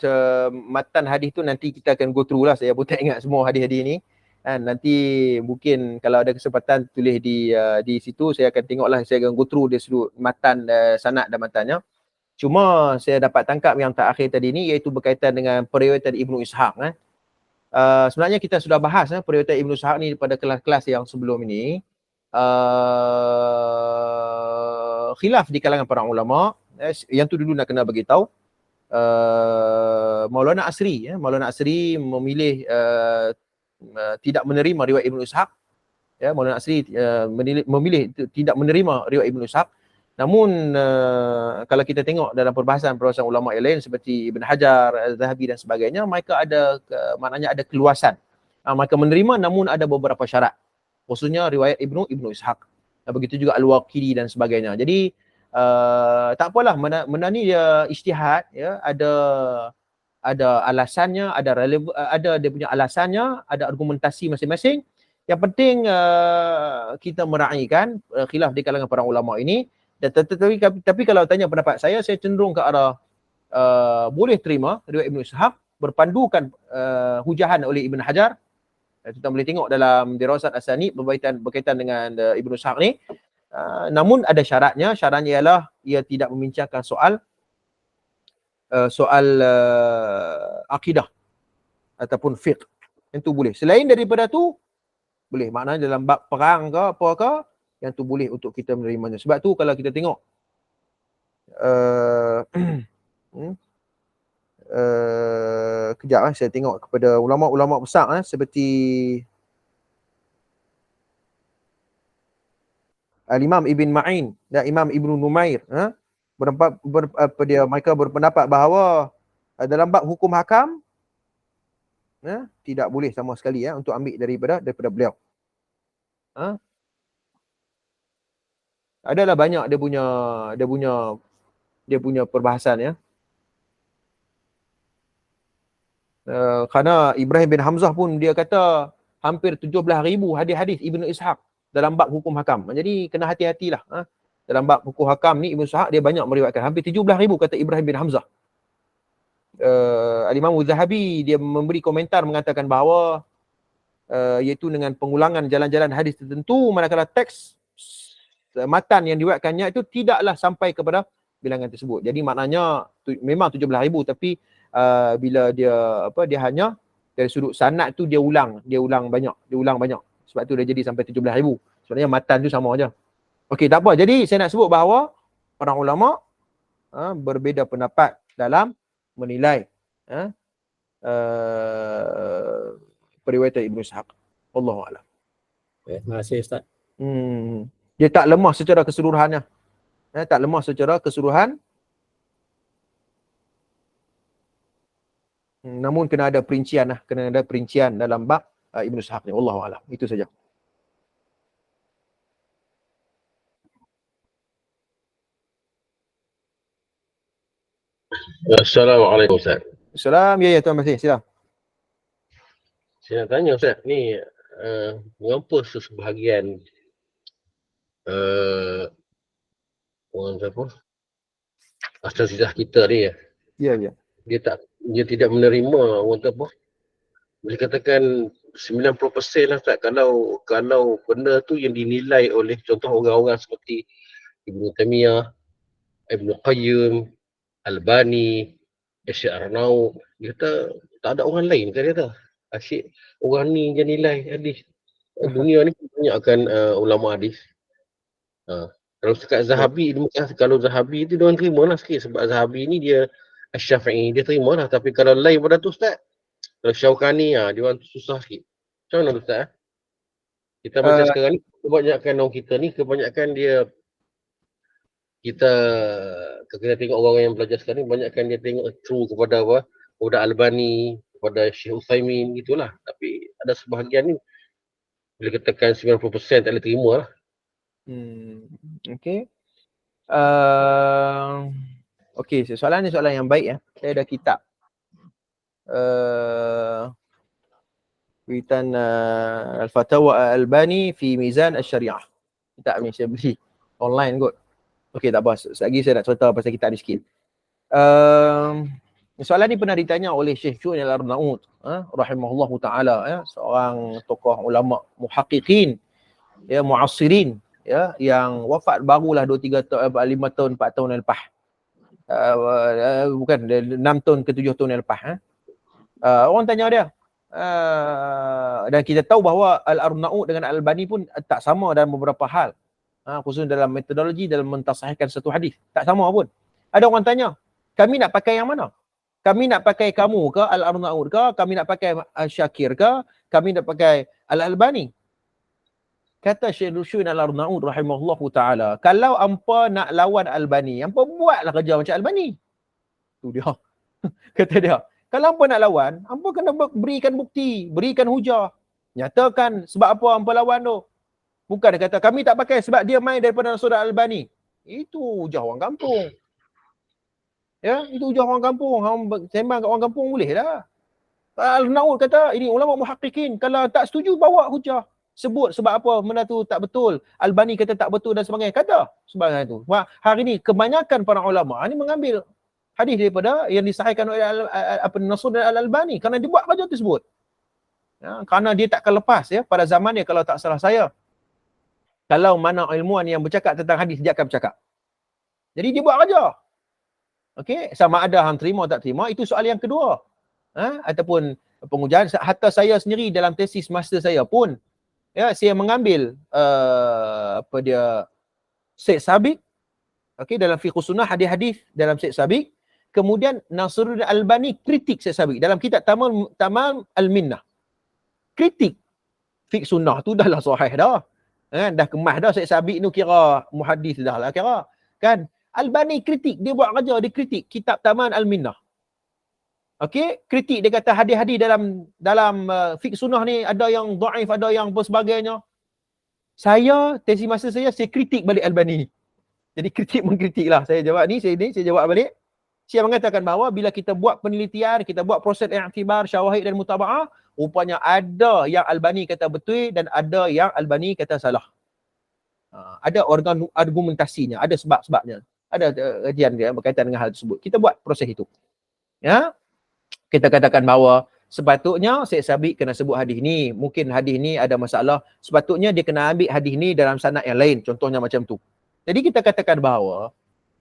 matan hadis tu nanti kita akan go through lah. Saya pun tak ingat semua hadis-hadis ni. Nanti mungkin kalau ada kesempatan tulis di situ, saya akan tengoklah, saya akan go through dari sudut matan sanad dan matannya. Cuma saya dapat tangkap yang terakhir tadi ni iaitu berkaitan dengan periwayatan Ibnu Ishaq. Sebenarnya kita sudah bahas periwayatan Ibnu Ishaq ni pada kelas-kelas yang sebelum ini. Khilaf di kalangan para ulama. Yang tu dulu nak kena bagi tahu. Maulana Asri memilih tidak menerima riwayat Ibnu Ishaq. Maulana Asri memilih tidak menerima riwayat Ibnu Ishaq. Namun kalau kita tengok dalam perbahasan ulama yang lain seperti Ibn Hajar, Al-Zahabi dan sebagainya, mereka ada maknanya ada keluasan. Mereka menerima namun ada beberapa syarat. Khususnya riwayat Ibnu Ishaq. Begitu juga Al-Waqidi dan sebagainya. Jadi tak apalah, mana ni dia ijtihad, ada alasannya, ada dia punya alasannya, ada argumentasi masing-masing. Yang penting kita meraihkan khilaf di kalangan para ulama ini. Tapi kalau tanya pendapat saya cenderung ke arah boleh terima riwayat Ibnu Ishaq berpandukan hujahan oleh Ibn Hajar. Kita boleh tengok dalam Dirasat As-Sanid berkaitan dengan Ibnu Ishaq ni. Namun ada syaratnya ialah ia tidak membincangkan soal akidah ataupun fiqh. Itu boleh. Selain daripada tu boleh, maknanya dalam bab perang ke apa ke, yang tu boleh untuk kita menerimanya. Sebab tu kalau kita tengok kejap saya tengok kepada ulama-ulama besar seperti Al-Imam Ibn Ma'in dan Imam Ibn Numair, mereka berpendapat bahawa dalam bab hukum hakam tidak boleh sama sekali untuk ambil daripada beliau. Adalah banyak dia punya perbahasan kerana Ibrahim bin Hamzah pun dia kata hampir 17,000 hadis-hadis Ibnu Ishaq dalam bab hukum hakam. Jadi kena hati-hatilah. Dalam bab hukum hakam ni Ibnu Ishaq dia banyak meriwayatkan, hampir 17,000 kata Ibrahim bin Hamzah. Al-Imam Az-Zahabi dia memberi komentar mengatakan bahawa iaitu dengan pengulangan jalan-jalan hadis tertentu, manakala teks matan yang diriwayatkannya itu tidaklah sampai kepada bilangan tersebut. Jadi maknanya memang 17,000 tapi bila dia hanya dari sudut sanad tu dia ulang banyak. Sebab tu dia jadi sampai 17,000. Sebenarnya matan tu sama aja. Okey, tak apa. Jadi saya nak sebut bahawa para ulama berbeza pendapat dalam menilai periwayatan Ibnu Ishaq. Wallahu a'lam. Terima kasih Ustaz. Dia tak lemah secara keseluruhannya. Tak lemah secara keseluruhan. Namun kena ada perincian dalam bab Ibnu Ishaq ni. Wallahu a'lam. Itu saja. Assalamualaikum Ustaz. Assalam, ya tuan masih sila. Saya nak tanya Ustaz, ni mengapa sebahagian orang apa? Asal-asal kita ni Ya. Dia tidak menerima orang apa? Boleh katakan 90% lah Ustaz, kalau benda tu yang dinilai oleh contoh orang-orang seperti Ibnu Taimiyah, Ibnu Qayyim, Albani, Syekh Arnaud, dia kata tak ada orang lain kan, dia kata asyik orang ni je nilai hadis. Dunia ni banyakkan ulama hadis. Kalau sekat Zahabi, kalau Zahabi tu diorang terima lah sikit sebab Zahabi ni dia Syafi'i, dia terima lah. Tapi kalau lain pada tu Ustaz, kalau Syaukani diorang susah sikit. Macam mana tu Ustaz? Kita macam sekarang ni, kebanyakan orang kita ni, kita tengok orang yang belajar sekarang ni, banyakkan dia tengok true kepada apa? Kepada Albani, kepada Syekh Uthaymin gitulah. Tapi ada sebahagian ni boleh katakan 90% tak boleh terima lah. Okey. Okey, soalan ni soalan yang baik Saya ada kitab. Witan Al-Fatawa Al-Albani fi Mizan Al-Syariah. Kitab ni saya beli online kot. Okey, tak apa. Lagi saya nak cerita pasal kitab ni sikit. Soalan ni pernah ditanya oleh Syekh Syu'aib Al-Arnaut, rahimahullahu ta'ala, seorang tokoh ulama muhaqqiqin, mu'assirin, yang wafat barulah 2, 3 tahun, 5 tahun, 4 tahun yang lepas. Bukan, 6 tahun ke 7 tahun yang lepas. Orang tanya dia, dan kita tahu bahawa Al-Arnaut dengan Al-Albani pun tak sama dalam beberapa hal, khususnya dalam metodologi dalam mentasahihkan satu hadis, tak sama pun. Ada orang tanya, kami nak pakai yang mana? Kami nak pakai kamu ke Al-Arnaut ke? Kami nak pakai Syakir ke? Kami nak pakai Al-Albani? Kata Syekh Syu'aib Al-Arnaut rahimahullahu ta'ala, kalau hampa nak lawan Albani, hampa buatlah kerja macam Albani. Tu dia. Kata dia, kalau hampa nak lawan, hampa kena berikan bukti, berikan hujah. Nyatakan sebab apa hampa lawan tu. Bukan dia kata, kami tak pakai sebab dia main daripada saudara Albani. Itu hujah orang kampung. Ya, itu hujah orang kampung. Sembang kat orang kampung boleh lah. Al-Naud kata, ini ulama muhaqqiqin. Kalau tak setuju, bawa hujah. Sebut sebab apa benda tu tak betul. Albani kata tak betul dan sebagainya. Kata sebagainya tu. Hari ni, kebanyakan para ulama ni mengambil hadis daripada yang disahihkan oleh Nasr dan Al-Albani. Kerana dia buat kerja tersebut. Ya, kerana dia takkan lepas pada zaman dia, kalau tak salah saya. Kalau mana ilmuwan yang bercakap tentang hadis, dia akan bercakap. Jadi dia buat kerja. Okey, sama ada hang terima tak terima, itu soal yang kedua. Ataupun pengujian. Hatta saya sendiri dalam tesis master saya pun, saya mengambil Syekh Sabiq, dalam fiqh sunnah, hadis-hadis dalam Syekh Sabiq. Kemudian Nasruddin Albani kritik Syekh Sabiq dalam kitab Tamam Al-Minnah. Kritik fiqh sunnah tu dah lah sahih dah. Dah kemas dah Syekh Sabiq tu, kira muhaddis dah lah kira. Kan? Albani kritik, dia buat kerja, dia kritik kitab Taman Al-Minnah. Okey, kritik, dia kata hadis-hadis dalam fiqh sunnah ni ada yang dhaif, ada yang apa sebagainya. Saya, tesis masa saya kritik balik Albani. Jadi kritik mengkritik lah. Saya jawab ni, saya jawab balik. Saya mengatakan bahawa bila kita buat penelitian, kita buat proses i'tibar, syawahid dan mutaba'ah, rupanya ada yang Albani kata betul dan ada yang Albani kata salah. Ada organ argumentasinya, ada sebab-sebabnya. Ada kajian dia berkaitan dengan hal tersebut. Kita buat proses itu. Ya. Kita katakan bahawa sepatutnya Syekh Sabiq kena sebut hadis ni. Mungkin hadis ni ada masalah. Sepatutnya dia kena ambil hadis ni dalam sanad yang lain. Contohnya macam tu. Jadi kita katakan bahawa,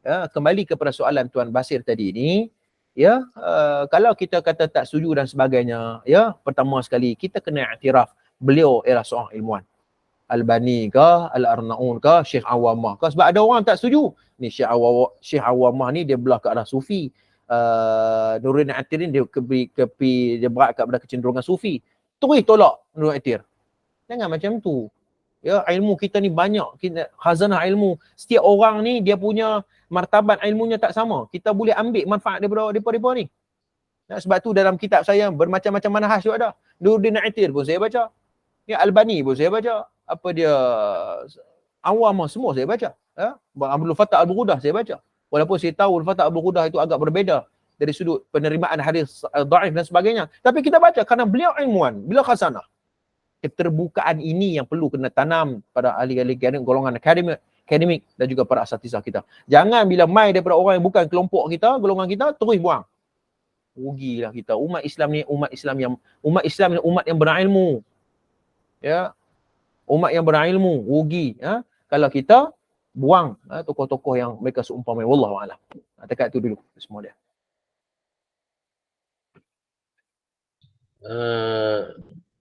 kembali kepada soalan Tuan Basir tadi ni, kalau kita kata tak setuju dan sebagainya, pertama sekali kita kena iktiraf beliau ialah seorang ilmuwan. Albani ke, Al-Arnaut ke, Syekh Awamah ke. Sebab ada orang tak setuju. Ni Syekh Awamah ni dia belah ke arah Sufi. Nuruddin Atirin dia dia berat kepada kecenderungan Sufi. Terus tolak Nuruddin Atir. Jangan macam tu. Ya, ilmu kita ni banyak. Khazanah ilmu. Setiap orang ni dia punya martabat ilmunya tak sama. Kita boleh ambil manfaat daripada ni. Sebab tu dalam kitab saya bermacam-macam manhaj tu ada. Nuruddin Atir pun saya baca. Albani pun saya baca. Awamah semua saya baca. Abdul Fattah Al-Bughdah saya baca. Walaupun saya tahu Al-Fattah Al-Bughdah itu agak berbeza dari sudut penerimaan hadis dhaif dan sebagainya. Tapi kita baca kerana beliau ilmuwan, beliau khazanah. Keterbukaan ini yang perlu kena tanam pada ahli-ahli golongan akademik dan juga para asatizah kita. Jangan bila mai daripada orang yang bukan kelompok kita, golongan kita, terus buang. Rugilah kita. Umat Islam ni umat umat yang berilmu. Ya. Umat yang berilmu, rugi. Kalau kita buang tokoh-tokoh yang mereka seumpamai. Wallahu a'lam. Dekat tu dulu semua dia.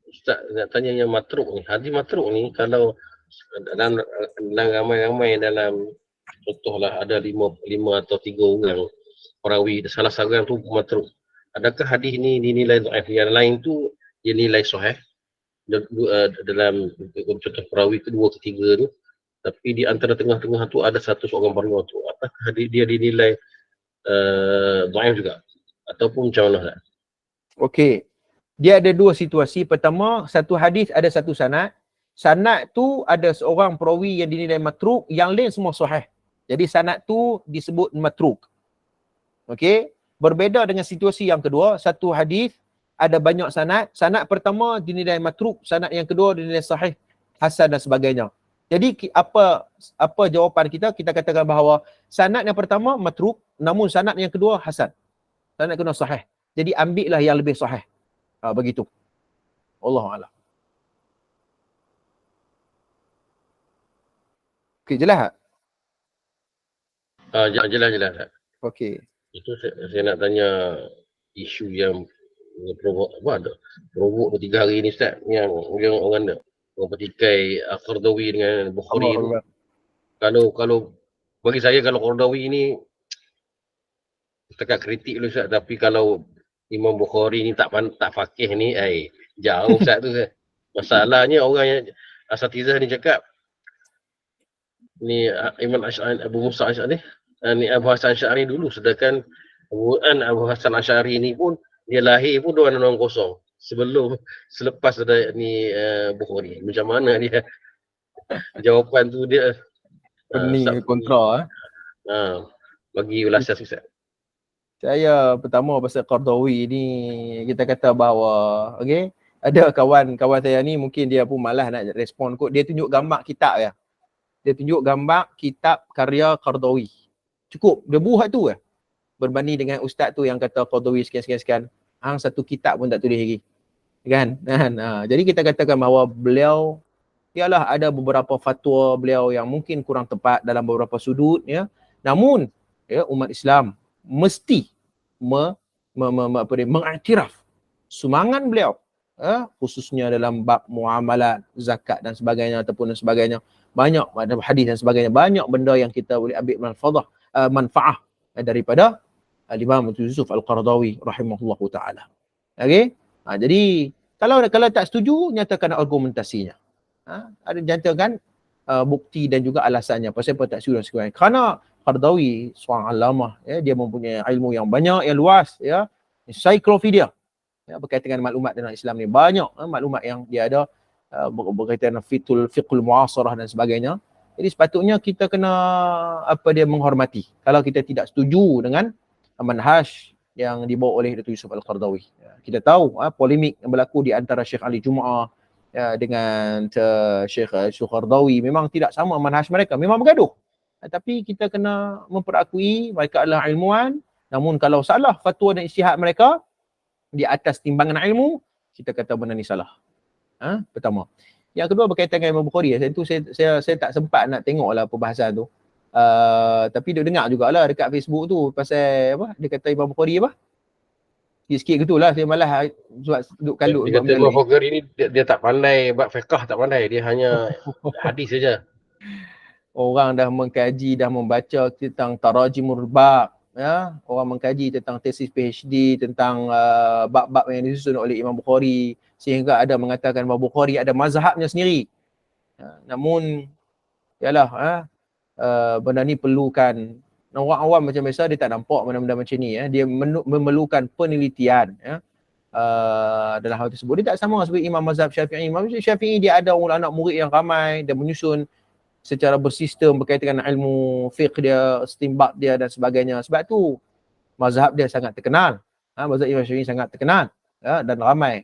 Ustaz nak tanya yang matruk ni. Hadis matruk ni kalau dalam ramai-ramai dalam, contohlah ada 5 atau 3 orang perawi, salah seorang tu matruk. Adakah hadis ni dinilai dhaif, yang lain tu dia nilai sahih? Dalam contoh perawi kedua ketiga tu, tapi di antara tengah-tengah tu ada satu seorang perawi tu, apakah dia dinilai dhaif juga ataupun macam mana? Okey, dia ada dua situasi. Pertama, satu hadis ada satu sanad. Sanad tu ada seorang perawi yang dinilai matruk, yang lain semua sahih. Jadi sanad tu disebut matruk. Okey, berbeza dengan situasi yang kedua. Satu hadis ada banyak sanad. Sanad pertama dinilai matruk, sanad yang kedua dinilai sahih, hasan dan sebagainya. Jadi apa jawapan kita? Kita katakan bahawa sanad yang pertama matruk, namun sanad yang kedua hasan. Sanad kedua sahih. Jadi ambillah yang lebih sahih. Begitu. Wallahu a'lam. Okey, jelas tak? Jelas. Okey. Itu saya nak tanya isu yang provok apa ada. Provok 3 hari ni Ustaz yang orang petikai Qardawi dengan Bukhari tu. Kalau bagi saya kalau Qardawi ni setakat kritik dulu Ustaz, tapi kalau Imam Bukhari ni tak fakih ni, jauh Ustaz tu. Masalahnya orang yang asatizah ni cakap ni Imam Asy'ari, Abu Musa Asy'ari ni Abu Hasan Asy'ari dulu, sedangkan Abu Hasan Asy'ari ni pun dia lahir pun 260 selepas ada ni Bukhari. Macam mana dia jawapan tu dia Pening kontra bagi ulasan Ustaz. Saya pertama pasal Qardawi ni kita kata bahawa okey, ada kawan-kawan saya ni mungkin dia pun malas nak respon kot. Dia tunjuk gambar kitab ya. Dia tunjuk gambar kitab karya Qardawi. Cukup, dia buat tu lah. Berbanding dengan ustaz tu yang kata Qardawi sekian-sekian. Hang satu kitab pun tak tulis lagi. Kan? Jadi kita katakan bahawa beliau ialah ada beberapa fatwa beliau yang mungkin kurang tepat dalam beberapa sudut ya. Namun ya, umat Islam mesti mengiktiraf sumbangan beliau khususnya dalam bab muamalat, zakat dan sebagainya ataupun dan sebagainya. Banyak hadis dan sebagainya, banyak benda yang kita boleh ambil manfaah daripada Imam Yusuf Al-Qardawi rahimahullahu taala. Okey? Jadi kalau tak setuju, nyatakan argumentasinya. Ada nyatakan bukti dan juga alasannya pasal apa tak setuju dan sebagainya. Kerana Qardawi seorang alamah ya, dia mempunyai ilmu yang banyak, yang luas ya, ensiklopedia ya, berkaitan dengan maklumat tentang Islam ni banyak maklumat yang dia ada berkaitan dengan fiqhul muasarah dan sebagainya. Jadi sepatutnya kita kena dia menghormati kalau kita tidak setuju dengan manhaj yang dibawa oleh Datuk Yusuf Al-Qardawi. Ya, kita tahu polemik yang berlaku di antara Syekh Ali Jumaah ya, dengan Syekh Qardawi memang tidak sama manhaj mereka, memang bergaduh. Tapi kita kena memperakui mereka adalah ilmuwan, namun kalau salah fatwa dan ijtihad mereka di atas timbangan ilmu, kita kata benda ni salah. Pertama. Yang kedua berkaitan dengan Imam Bukhari. Saya tak sempat nak tengoklah perbahasan tu. Tapi dia dengar jugalah dekat Facebook tu pasal apa? Dia kata Imam Bukhari apa? Sikit-sikit gitulah, saya malas sebab duduk kalut. Dia kata Imam Bukhari ni dia tak pandai buat fiqh, tak pandai. Dia hanya hadis saja. Orang dah mengkaji, dah membaca tentang tarajimul bab, ya, orang mengkaji tentang tesis PhD tentang bab-bab yang disusun oleh Imam Bukhari, sehingga ada mengatakan Imam Bukhari ada mazhabnya sendiri. Namun yalah benda ni perlukan orang awam macam biasa, dia tak nampak benda-benda macam ni dia memerlukan penelitian dalam hal tersebut. Dia tak sama seperti Imam mazhab Syafi'i. Imam Syafi'i dia ada anak murid yang ramai, dia menyusun secara bersistem berkaitan dengan ilmu fiqh dia, istinbat dia dan sebagainya. Sebab tu mazhab dia sangat terkenal. Mazhab Imam Syafi'i sangat terkenal dan ramai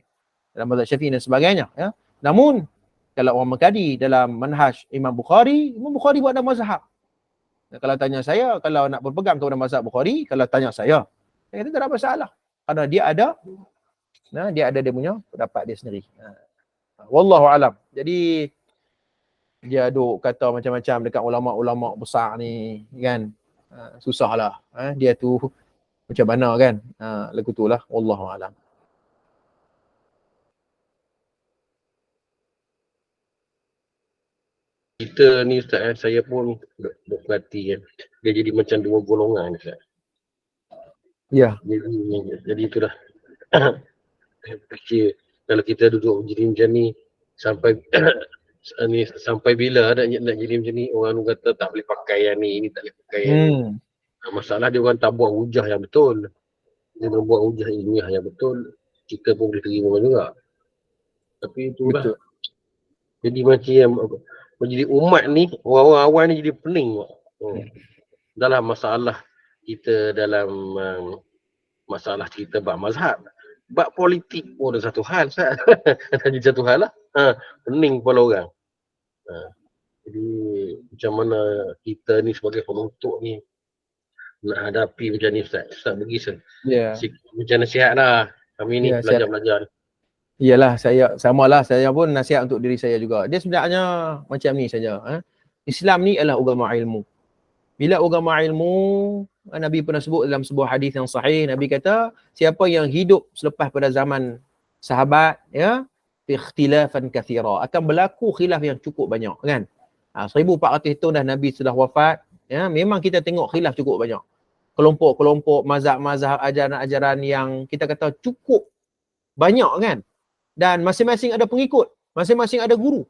dalam mazhab Syafi'i dan sebagainya ya. Namun kalau orang mengkaji dalam manhaj Imam Bukhari buat dalam mazhab. Kalau tanya saya, kalau nak berpegang kepada mazhab Bukhari, kalau tanya saya kata tak ada masalah. Kerana dia ada dia punya pendapat dia sendiri. Wallahu alam. Jadi dia duk kata macam-macam dekat ulama-ulama besar ni kan. Susahlah. Dia tu macam mana kan. Lagu tu lah. Wallahu alam. Kita ni Ustaz, saya pun duk perhati kan. Dia jadi macam dua golongan Ustaz. Ya. Jadi itulah. Fikir kalau kita duduk jadi macam ni sampai bila nak jadi macam ni, orang kata tak boleh pakai yang ni tak boleh pakai yang ni. Masalah dia orang tak buat hujah yang betul. Dia buat hujah ilmiah yang betul, kita pun boleh terima juga. Tapi itulah. Betul. Jadi macam jadi umat ni, orang awam ni jadi pening. Dalam masalah kita dalam masalah cerita bab mazhab. Bab politik pun ada satu hal. Ada satu hal lah. Pening kepala orang. Jadi macam mana kita ni sebagai penuntut ni nak hadapi macam ni Ustaz. Ustaz bagi Ya. macam nasihat lah. Kami ni Ya, saya pelajar-pelajar ni. Iyalah, saya samalah, saya pun nasihat untuk diri saya juga. Dia sebenarnya macam ni saja. Islam ni adalah agama ilmu. Bila agama ilmu, Nabi pernah sebut dalam sebuah hadis yang sahih, Nabi kata, siapa yang hidup selepas pada zaman sahabat, ya, ikhtilafan kathira, akan berlaku khilaf yang cukup banyak, kan? 1400 tahun dah Nabi sudah wafat, ya, memang kita tengok khilaf cukup banyak. Kelompok-kelompok, mazhab-mazhab, ajaran-ajaran yang kita kata cukup banyak, kan? Dan masing-masing ada pengikut, masing-masing ada guru.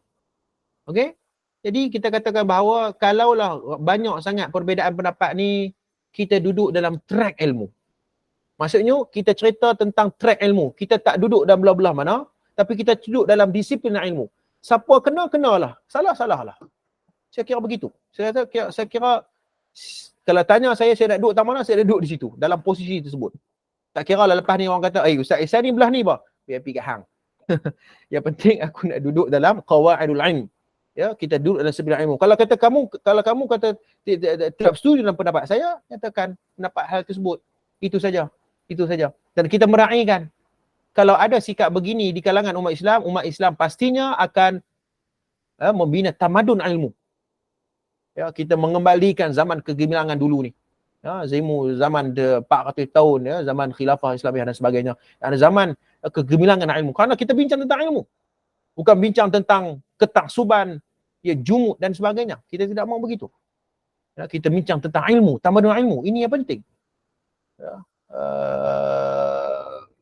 Okey? Jadi kita katakan bahawa kalaulah banyak sangat perbezaan pendapat ni, kita duduk dalam track ilmu. Maksudnya kita cerita tentang track ilmu. Kita tak duduk dalam belah-belah mana, tapi kita duduk dalam disiplin ilmu. Siapa kenalah. Salah lah. Saya kira begitu. Saya kira kalau tanya saya nak duduk tak mana, saya duduk di situ dalam posisi tersebut. Tak kira lah lepas ni orang kata, Ustaz Ihsan ni belah ni bah. Biar pergi kat hang. Yang penting aku nak duduk dalam qawaidul ilm. Ya, kita duduk dalam sebilah ilmu. Kalau kamu kata tidak setuju dengan pendapat saya, nyatakan pendapat hal tersebut. Itu saja. Dan kita meraihkan kalau ada sikap begini di kalangan umat Islam pastinya akan membina tamadun ilmu. Ya, kita mengembalikan zaman kegemilangan dulu ni. Ya, zaman 400 tahun, ya, zaman khilafah Islamiah dan sebagainya. Ada zaman kegemilangan ilmu. Kerana kita bincang tentang ilmu. Bukan bincang tentang ketaksuban, ya, jumud dan sebagainya. Kita tidak mau begitu. Ya, kita bincang tentang ilmu, tamadun ilmu. Ini yang penting. Ya.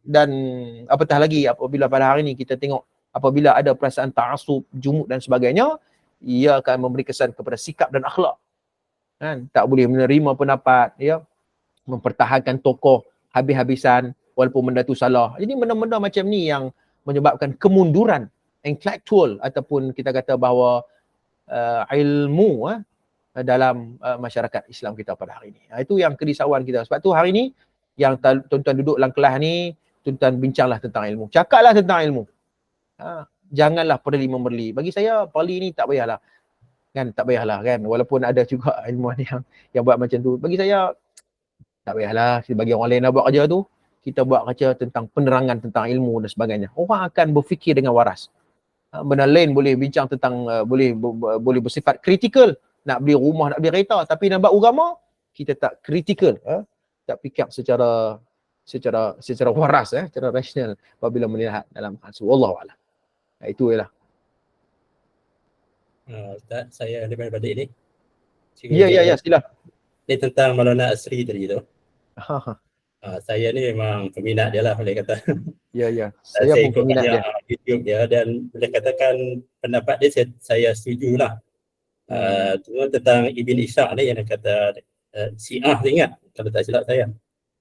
Dan apatah lagi apabila pada hari ini kita tengok apabila ada perasaan ta'assub, jumud dan sebagainya, ia akan memberi kesan kepada sikap dan akhlak. Kan? Tak boleh menerima pendapat, ya, mempertahankan tokoh habis-habisan walaupun benda tu salah. Jadi benda-benda macam ni yang menyebabkan kemunduran intelektual ataupun kita kata bahawa ilmu dalam masyarakat Islam kita pada hari ini. Itu yang kerisauan kita. Sebab tu hari ni yang tuan-tuan duduk dalam kelas ni, tuan-tuan bincanglah tentang ilmu. Cakaplah tentang ilmu. Janganlah perli memerli. Bagi saya perli ni tak payahlah. Kan, tak payahlah kan. Walaupun ada juga ilmuwan yang buat macam tu. Bagi saya tak payahlah. Bagi orang lain nak buat kerja tu, kita buat kerja tentang penerangan tentang ilmu dan sebagainya. Orang akan berfikir dengan waras. Benda lain boleh bincang tentang boleh bersifat kritikal, nak beli rumah, nak beli kereta, tapi nak buat agama kita tak kritikal, tak fikir secara waras, secara rasional apabila melihat dalam hal itu. Wallahu a'lam. Itu ialah. Ustaz, saya ada balik ni. Ya, sila. Ni tentang Maulana Asri tadi tu. Saya ni memang peminat dia lah, boleh kata. Ya. Saya pun peminat dia. YouTube dia, dan boleh katakan pendapat dia saya setuju lah. Cuma tentang Ibn Ishaq ni yang kata Syiah, ingat kalau tak silap saya.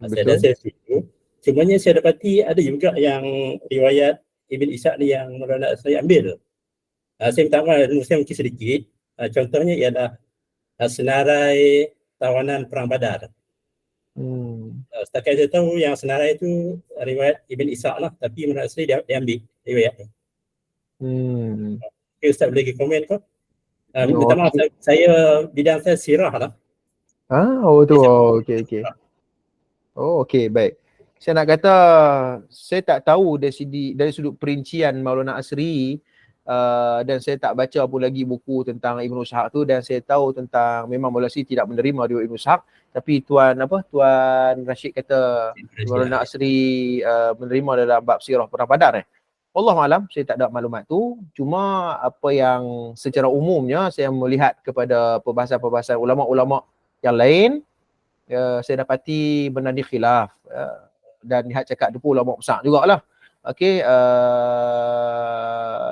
Saya setuju. Cumanya saya dapati ada juga yang riwayat Ibn Ishaq ni yang Maulana Asri ambil. Saya minta maaf, saya mungkin sedikit. Contohnya ialah senarai tawanan Perang Badar. Setakat saya tahu yang senarai itu riwayat Ibn Ishaq lah, tapi Maulana Asri dia ambil riwayat ni. Okay, Ustaz boleh komen ke? Minta maaf, saya bidang saya sirah lah. Okey. Okey, baik. Saya nak kata saya tak tahu dari sudut perincian Maulana Asri, dan saya tak baca pun lagi buku tentang Ibn Ishaq tu, dan saya tahu tentang memang Maulana Asri tidak menerima riwayat Ibn Ishaq, tapi Tuan Rashid kata Maulana Asri menerima dalam bab sirah Perang Badar. Wallahualam, saya tak ada maklumat tu. Cuma apa yang secara umumnya saya melihat kepada perbahasan-perbahasan ulama-ulama yang lain, saya dapati benda ni khilaf, dan lihat cakap tu pun ulama besar jugalah. Okey,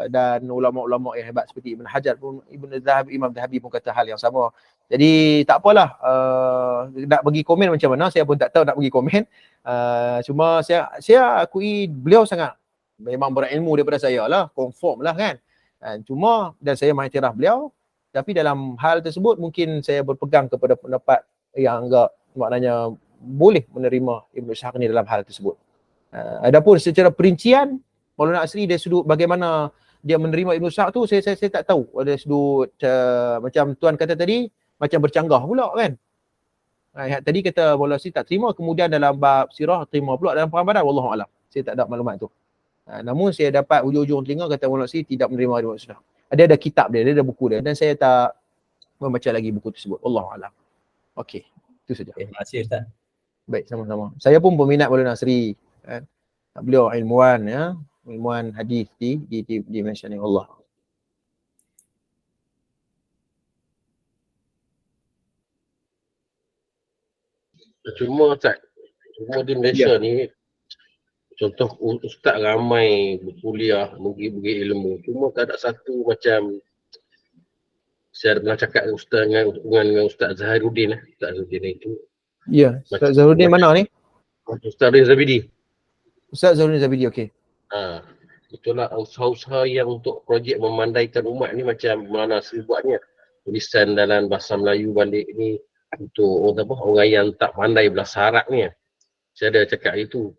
dan ulama-ulama yang hebat seperti Ibn Hajar pun, Imam Zahabi pun kata hal yang sama. Jadi tak apalah, nak bagi komen macam mana saya pun tak tahu nak bagi komen. Cuma saya akui beliau sangat memang berilmu daripada saya lah, confirm lah kan. Cuma dan saya mengiktiraf beliau, tapi dalam hal tersebut mungkin saya berpegang kepada pendapat yang agak maknanya boleh menerima Ibn Ishaq ni dalam hal tersebut. Adapun secara perincian Maulana Asri dari sudut bagaimana dia menerima Ibn Ishaq tu saya tak tahu. Ada sudut macam tuan kata tadi macam bercanggah pula kan. Tadi kata Maulana Asri tak terima, kemudian dalam bab sirah terima pula dalam perang Badar, wallahu alam. Saya tak ada maklumat tu. Namun saya dapat hujung-hujung telinga kata Maulana Asri tidak menerima Ibn Ishaq. Dia ada kitab dia ada buku dia dan saya tak membaca lagi buku tersebut. Wallahu alam. Okey, itu saja. Terima kasih Ustaz. Baik, sama-sama. Saya pun peminat Maulana Asri. Beliau ilmuwan ya, ilmuwan hadis di Malaysia ni, Allah. Cuma di Malaysia ni contoh ustaz ramai berkuliah, bagi ilmu. Cuma tak ada satu macam saya ada pernah cakap dengan Ustaz Zahiruddin Ustaz Zahiruddin itu. Ya, Ustaz Zahiruddin mana ni? Ustaz Zabidi. Ustaz Zahiruddin Zabidi, okey. Itulah usaha-usaha yang untuk projek memandaikan umat ni macam Maulana Asri buat ni. Tulisan dalam bahasa Melayu balik ni untuk orang yang tak pandai bahasa Arab ni. Saya ada cakap itu.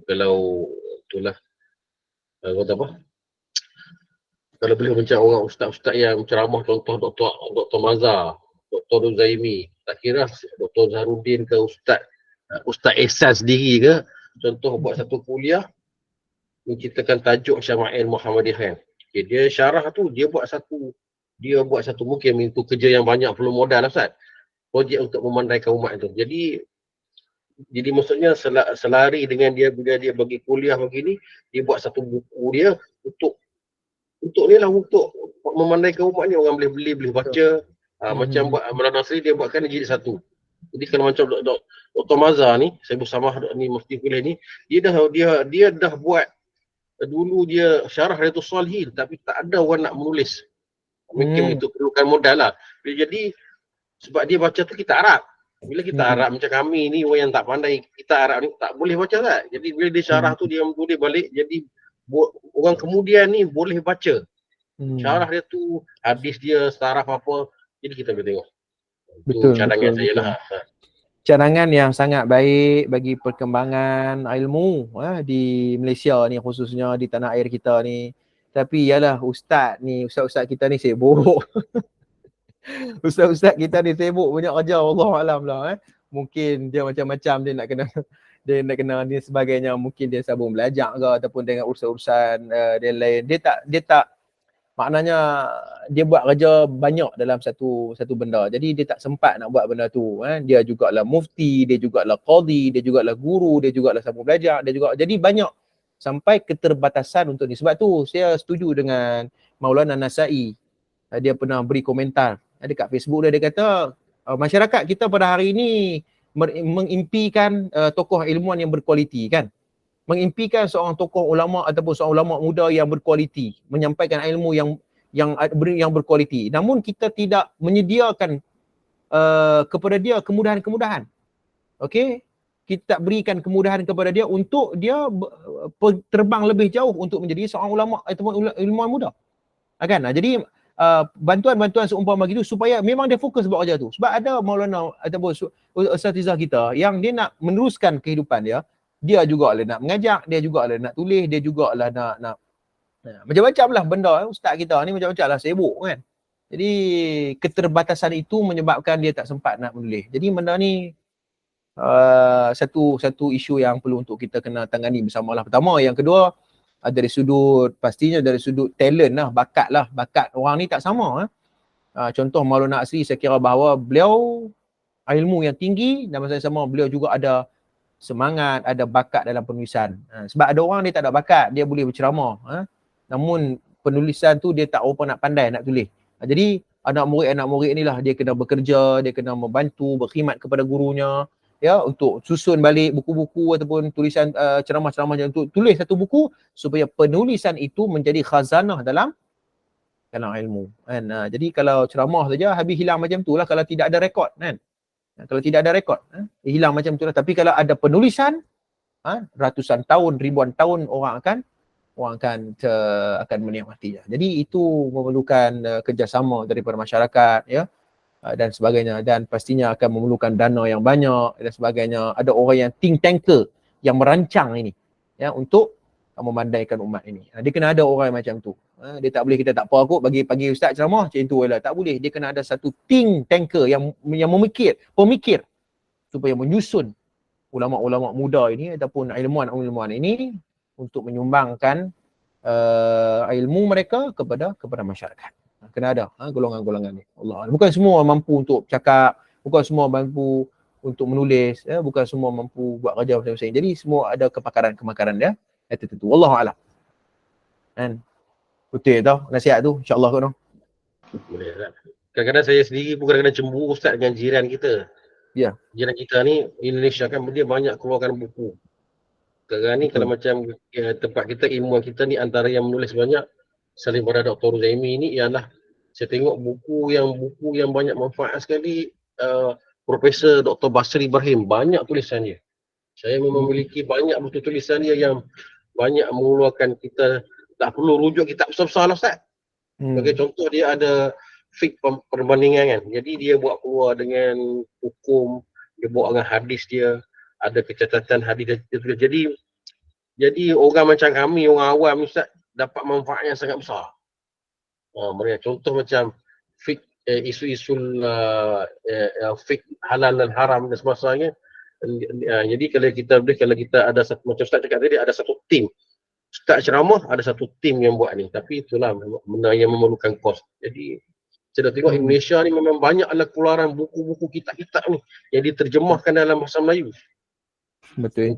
Kalau itulah kalau boleh macam orang ustaz-ustaz yang ceramah, contoh Dr. Mazhar, Dr. Ruzaimi, tak kira Dr. Zahiruddin ke Ustaz Ehsan sendiri ke, contoh buat satu kuliah menciptakan tajuk Syama'il Muhammadiyah. Okay, dia syarah tu dia buat satu mungkin itu kerja yang banyak perlu modal lah Ustaz. Projek untuk memandaikan umat tu. Jadi maksudnya selari dengan dia bila dia bagi kuliah begini, dia buat satu buku dia untuk ni lah, untuk memandaikan umat ni, orang boleh beli, boleh baca. Macam buat Maulana Asri dia buatkan jilid satu. Jadi kalau macam Dr. Mazhar ni, saya bersama ni mufti kuliah ni, dia dah buat dulu dia syarah Riyadhus Shalihin tapi tak ada orang nak menulis. Mungkin itu perlukan modal lah. Jadi sebab dia baca tu kita Arab. Bila kita Arab macam kami ni, orang yang tak pandai kita Arab ni tak boleh baca kan. Jadi bila dia syarah tu dia tulis balik, jadi orang kemudian ni boleh baca. Syarah dia tu, hadis dia, saraf apa. Jadi kita boleh tengok. Itu cadangan saya lah. Cadangan yang sangat baik bagi perkembangan ilmu di Malaysia ni, khususnya di tanah air kita ni. Tapi yalah ustaz kita ni sibuk. Ustaz-ustaz kita ni sibuk banyak kerja, wallahualam lah. Mungkin dia macam-macam dia nak kena ni sebagainya, mungkin dia sabung belajar ke ataupun dengan urusan-urusan dia lain. Dia tak maknanya dia buat kerja banyak dalam satu benda. Jadi dia tak sempat nak buat benda tu. Dia jugalah mufti, dia jugalah qadi, dia jugalah guru, dia jugalah sabung belajar, jadi banyak sampai keterbatasan untuk ni. Sebab tu saya setuju dengan Maulana Nasai. Dia pernah beri komentar dekat Facebook dia kata masyarakat kita pada hari ini mengimpikan tokoh ilmuwan yang berkualiti kan. Mengimpikan seorang tokoh ulama ataupun seorang ulama muda yang berkualiti, menyampaikan ilmu yang berkualiti. Namun kita tidak menyediakan kepada dia kemudahan-kemudahan. Okey? Kita berikan kemudahan kepada dia untuk dia terbang lebih jauh untuk menjadi seorang ulama ataupun ilmuwan muda. Kan? Jadi bantuan-bantuan seumpama gitu supaya memang dia fokus buat kerja tu. Sebab ada Maulana ataupun Ustazah kita yang dia nak meneruskan kehidupan dia juga lah nak mengajak, dia juga lah nak tulis, dia juga lah nak macam-macam lah benda. Ustaz kita ni macam-macam lah, sibuk kan. Jadi keterbatasan itu menyebabkan dia tak sempat nak menulis. Jadi benda ni satu isu yang perlu untuk kita kena tangani bersama lah. Pertama, yang kedua dari sudut talent lah, bakat orang ni tak sama. Contoh Maulana Asri, saya kira bahawa beliau ilmu yang tinggi dan masa sama beliau juga ada semangat, ada bakat dalam penulisan. Sebab ada orang dia tak ada bakat, dia boleh berceramah. Namun penulisan tu dia tak apa nak pandai nak tulis. Jadi anak murid ni lah dia kena bekerja, dia kena membantu, berkhidmat kepada gurunya. Ya, untuk susun balik buku-buku ataupun tulisan ceramah-ceramah untuk tulis satu buku supaya penulisan itu menjadi khazanah dalam ilmu kan. Jadi kalau ceramah saja habis hilang macam tu lah kalau tidak ada rekod kan. Kalau tidak ada rekod hilang macam tu lah. Tapi kalau ada penulisan ratusan tahun, ribuan tahun orang akan menikmatinya. Jadi itu memerlukan kerjasama daripada masyarakat ya. Dan sebagainya, dan pastinya akan memerlukan dana yang banyak dan sebagainya. Ada orang yang think tanker yang merancang ini ya untuk memandaikan umat ini. Dia kena ada orang macam tu. Dia tak boleh kita tak apa kot pagi ustaz ceramah macam tu lah. Tak boleh. Dia kena ada satu tanker yang pemikir supaya menyusun ulama-ulama muda ini ataupun ilmuwan ini untuk menyumbangkan ilmu mereka kepada masyarakat. Kena ada golongan-golongan ni. Allah. Bukan semua mampu untuk cakap, bukan semua mampu untuk menulis, bukan semua mampu buat kerja masing-masing. Jadi semua ada kepakaran dia tertentu. Wallahu a'lam. Kan? Betul tau nasihat tu, insya-Allah kau. Boleh tak? Kadang-kadang saya sendiri pun kadang-kadang cemburu ustaz dengan jiran kita. Ya. Jiran kita ni Indonesia kan dia banyak keluarkan buku. Sekarang ni kalau macam tempat kita, ilmuwan kita ni antara yang menulis banyak selain pada Dr. Zaimi ni ialah saya tengok buku yang banyak manfaat sekali. Profesor Dr. Basri Ibrahim banyak tulisan dia. Saya memang memiliki banyak buku tulisan dia yang banyak mengeluarkan kita tak perlu rujuk kitab besar-besar lah Ustaz. Sebagai contoh dia ada fiqh perbandingan kan. Jadi dia buat keluar dengan hukum, dia buat dengan hadis dia, ada kecacatan hadis dia tulis. Jadi orang macam kami, orang awam Ustaz dapat manfaat yang sangat besar. Mereka contoh macam fiqh isu-isu fiqh halal dan haram dan sebagainya. Jadi kalau kita ada satu, macam Ustaz cakap tadi, ada satu tim. Ustaz ceramah ada satu tim yang buat ni, tapi itulah benda yang memerlukan kos. Jadi saya dah tengok Indonesia ni memang banyaklah keluaran buku-buku kitab-kitab ni yang diterjemahkan dalam bahasa Melayu. Betul.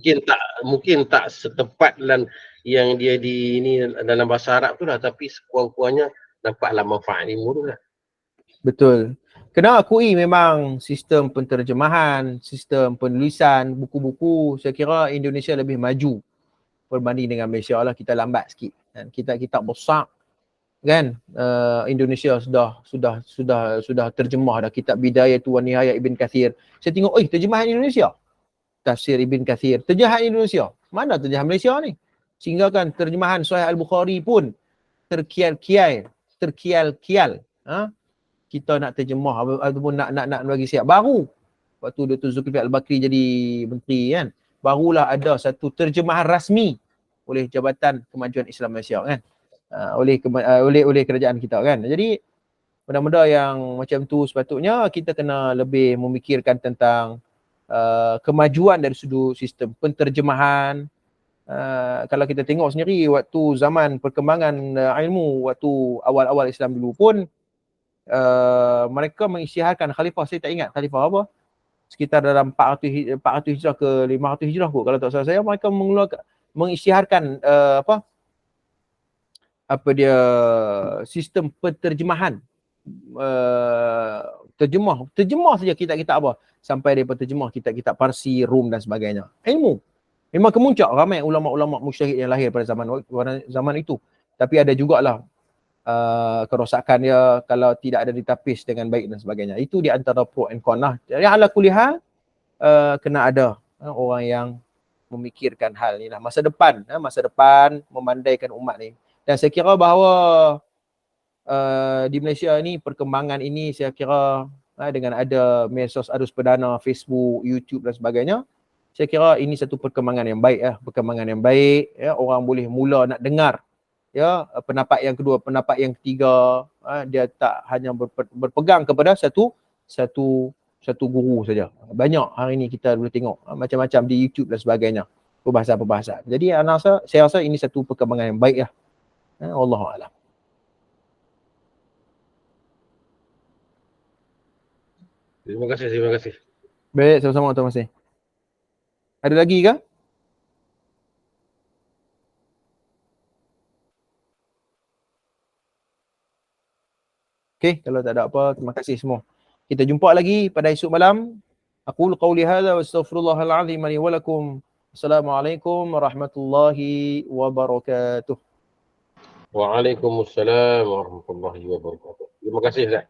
Mungkin tak setepat dan yang dia di ini dalam bahasa Arab tu lah, tapi sekurang-kurangnya nampaklah manfaat ilmu tu lah. Betul. Kena akui memang sistem penterjemahan, sistem penulisan buku-buku, saya kira Indonesia lebih maju berbanding dengan Malaysia lah. Kita lambat sikit. Dan kitab-kitab besar kan, Indonesia sudah terjemah dah. Kitab Bidayatu wan Nihayah Ibn Kathir. Saya tengok, terjemahan Indonesia. Tafsir Ibn Kathir, terjemahan Indonesia. Mana terjemahan Malaysia ni? Sehingga kan terjemahan Sahih Al-Bukhari pun terkial-kial. Kita nak terjemah ataupun nak bagi siap baru. Waktu Dr. Zulkifli Al-Bakri jadi menteri kan, barulah ada satu terjemahan rasmi oleh Jabatan Kemajuan Islam Malaysia kan. Oleh kerajaan kita kan. Jadi benda-benda yang macam tu sepatutnya kita kena lebih memikirkan tentang kemajuan dari sudut sistem penterjemahan. Kalau kita tengok sendiri waktu zaman perkembangan ilmu waktu awal-awal Islam dulu pun mereka mengisytiharkan khalifah, saya tak ingat khalifah apa, sekitar dalam 400 hijrah ke 500 hijrah kot kalau tak salah saya, mereka mengisytiharkan sistem penterjemahan. Terjemah saja kitab-kitab apa sampai daripada terjemah kitab-kitab Parsi, Rum dan sebagainya. Ilmu memang kemuncak, ramai ulama-ulama mujtahid yang lahir pada zaman itu. Tapi ada jugalah kerosakan dia kalau tidak ada ditapis dengan baik dan sebagainya. Itu di antara pro and con lah. Jadi ala kulli hal kena ada orang yang memikirkan hal ni lah. Masa depan memandaikan umat ni. Dan saya kira bahawa di Malaysia ni perkembangan ini saya kira dengan ada medsos arus perdana, Facebook, YouTube dan sebagainya, saya kira ini satu perkembangan yang baik orang boleh mula nak dengar pendapat yang kedua, pendapat yang ketiga, dia tak hanya berpegang kepada satu guru saja. Banyak hari ni kita boleh tengok macam-macam di YouTube dan sebagainya, perbahasan-perbahasan. Jadi saya rasa ini satu perkembangan yang baik lah. Wallahu a'lam. Terima kasih. Baik, sama-sama, terima kasih. Ada lagi ke? Okey, kalau tak ada apa, terima kasih semua. Kita jumpa lagi pada esok malam. Aqulu qawli hadza wa astaghfirullahal azim li wa lakum. Assalamualaikum warahmatullahi wabarakatuh. Waalaikumsalam warahmatullahi wabarakatuh. Terima kasih Ustaz.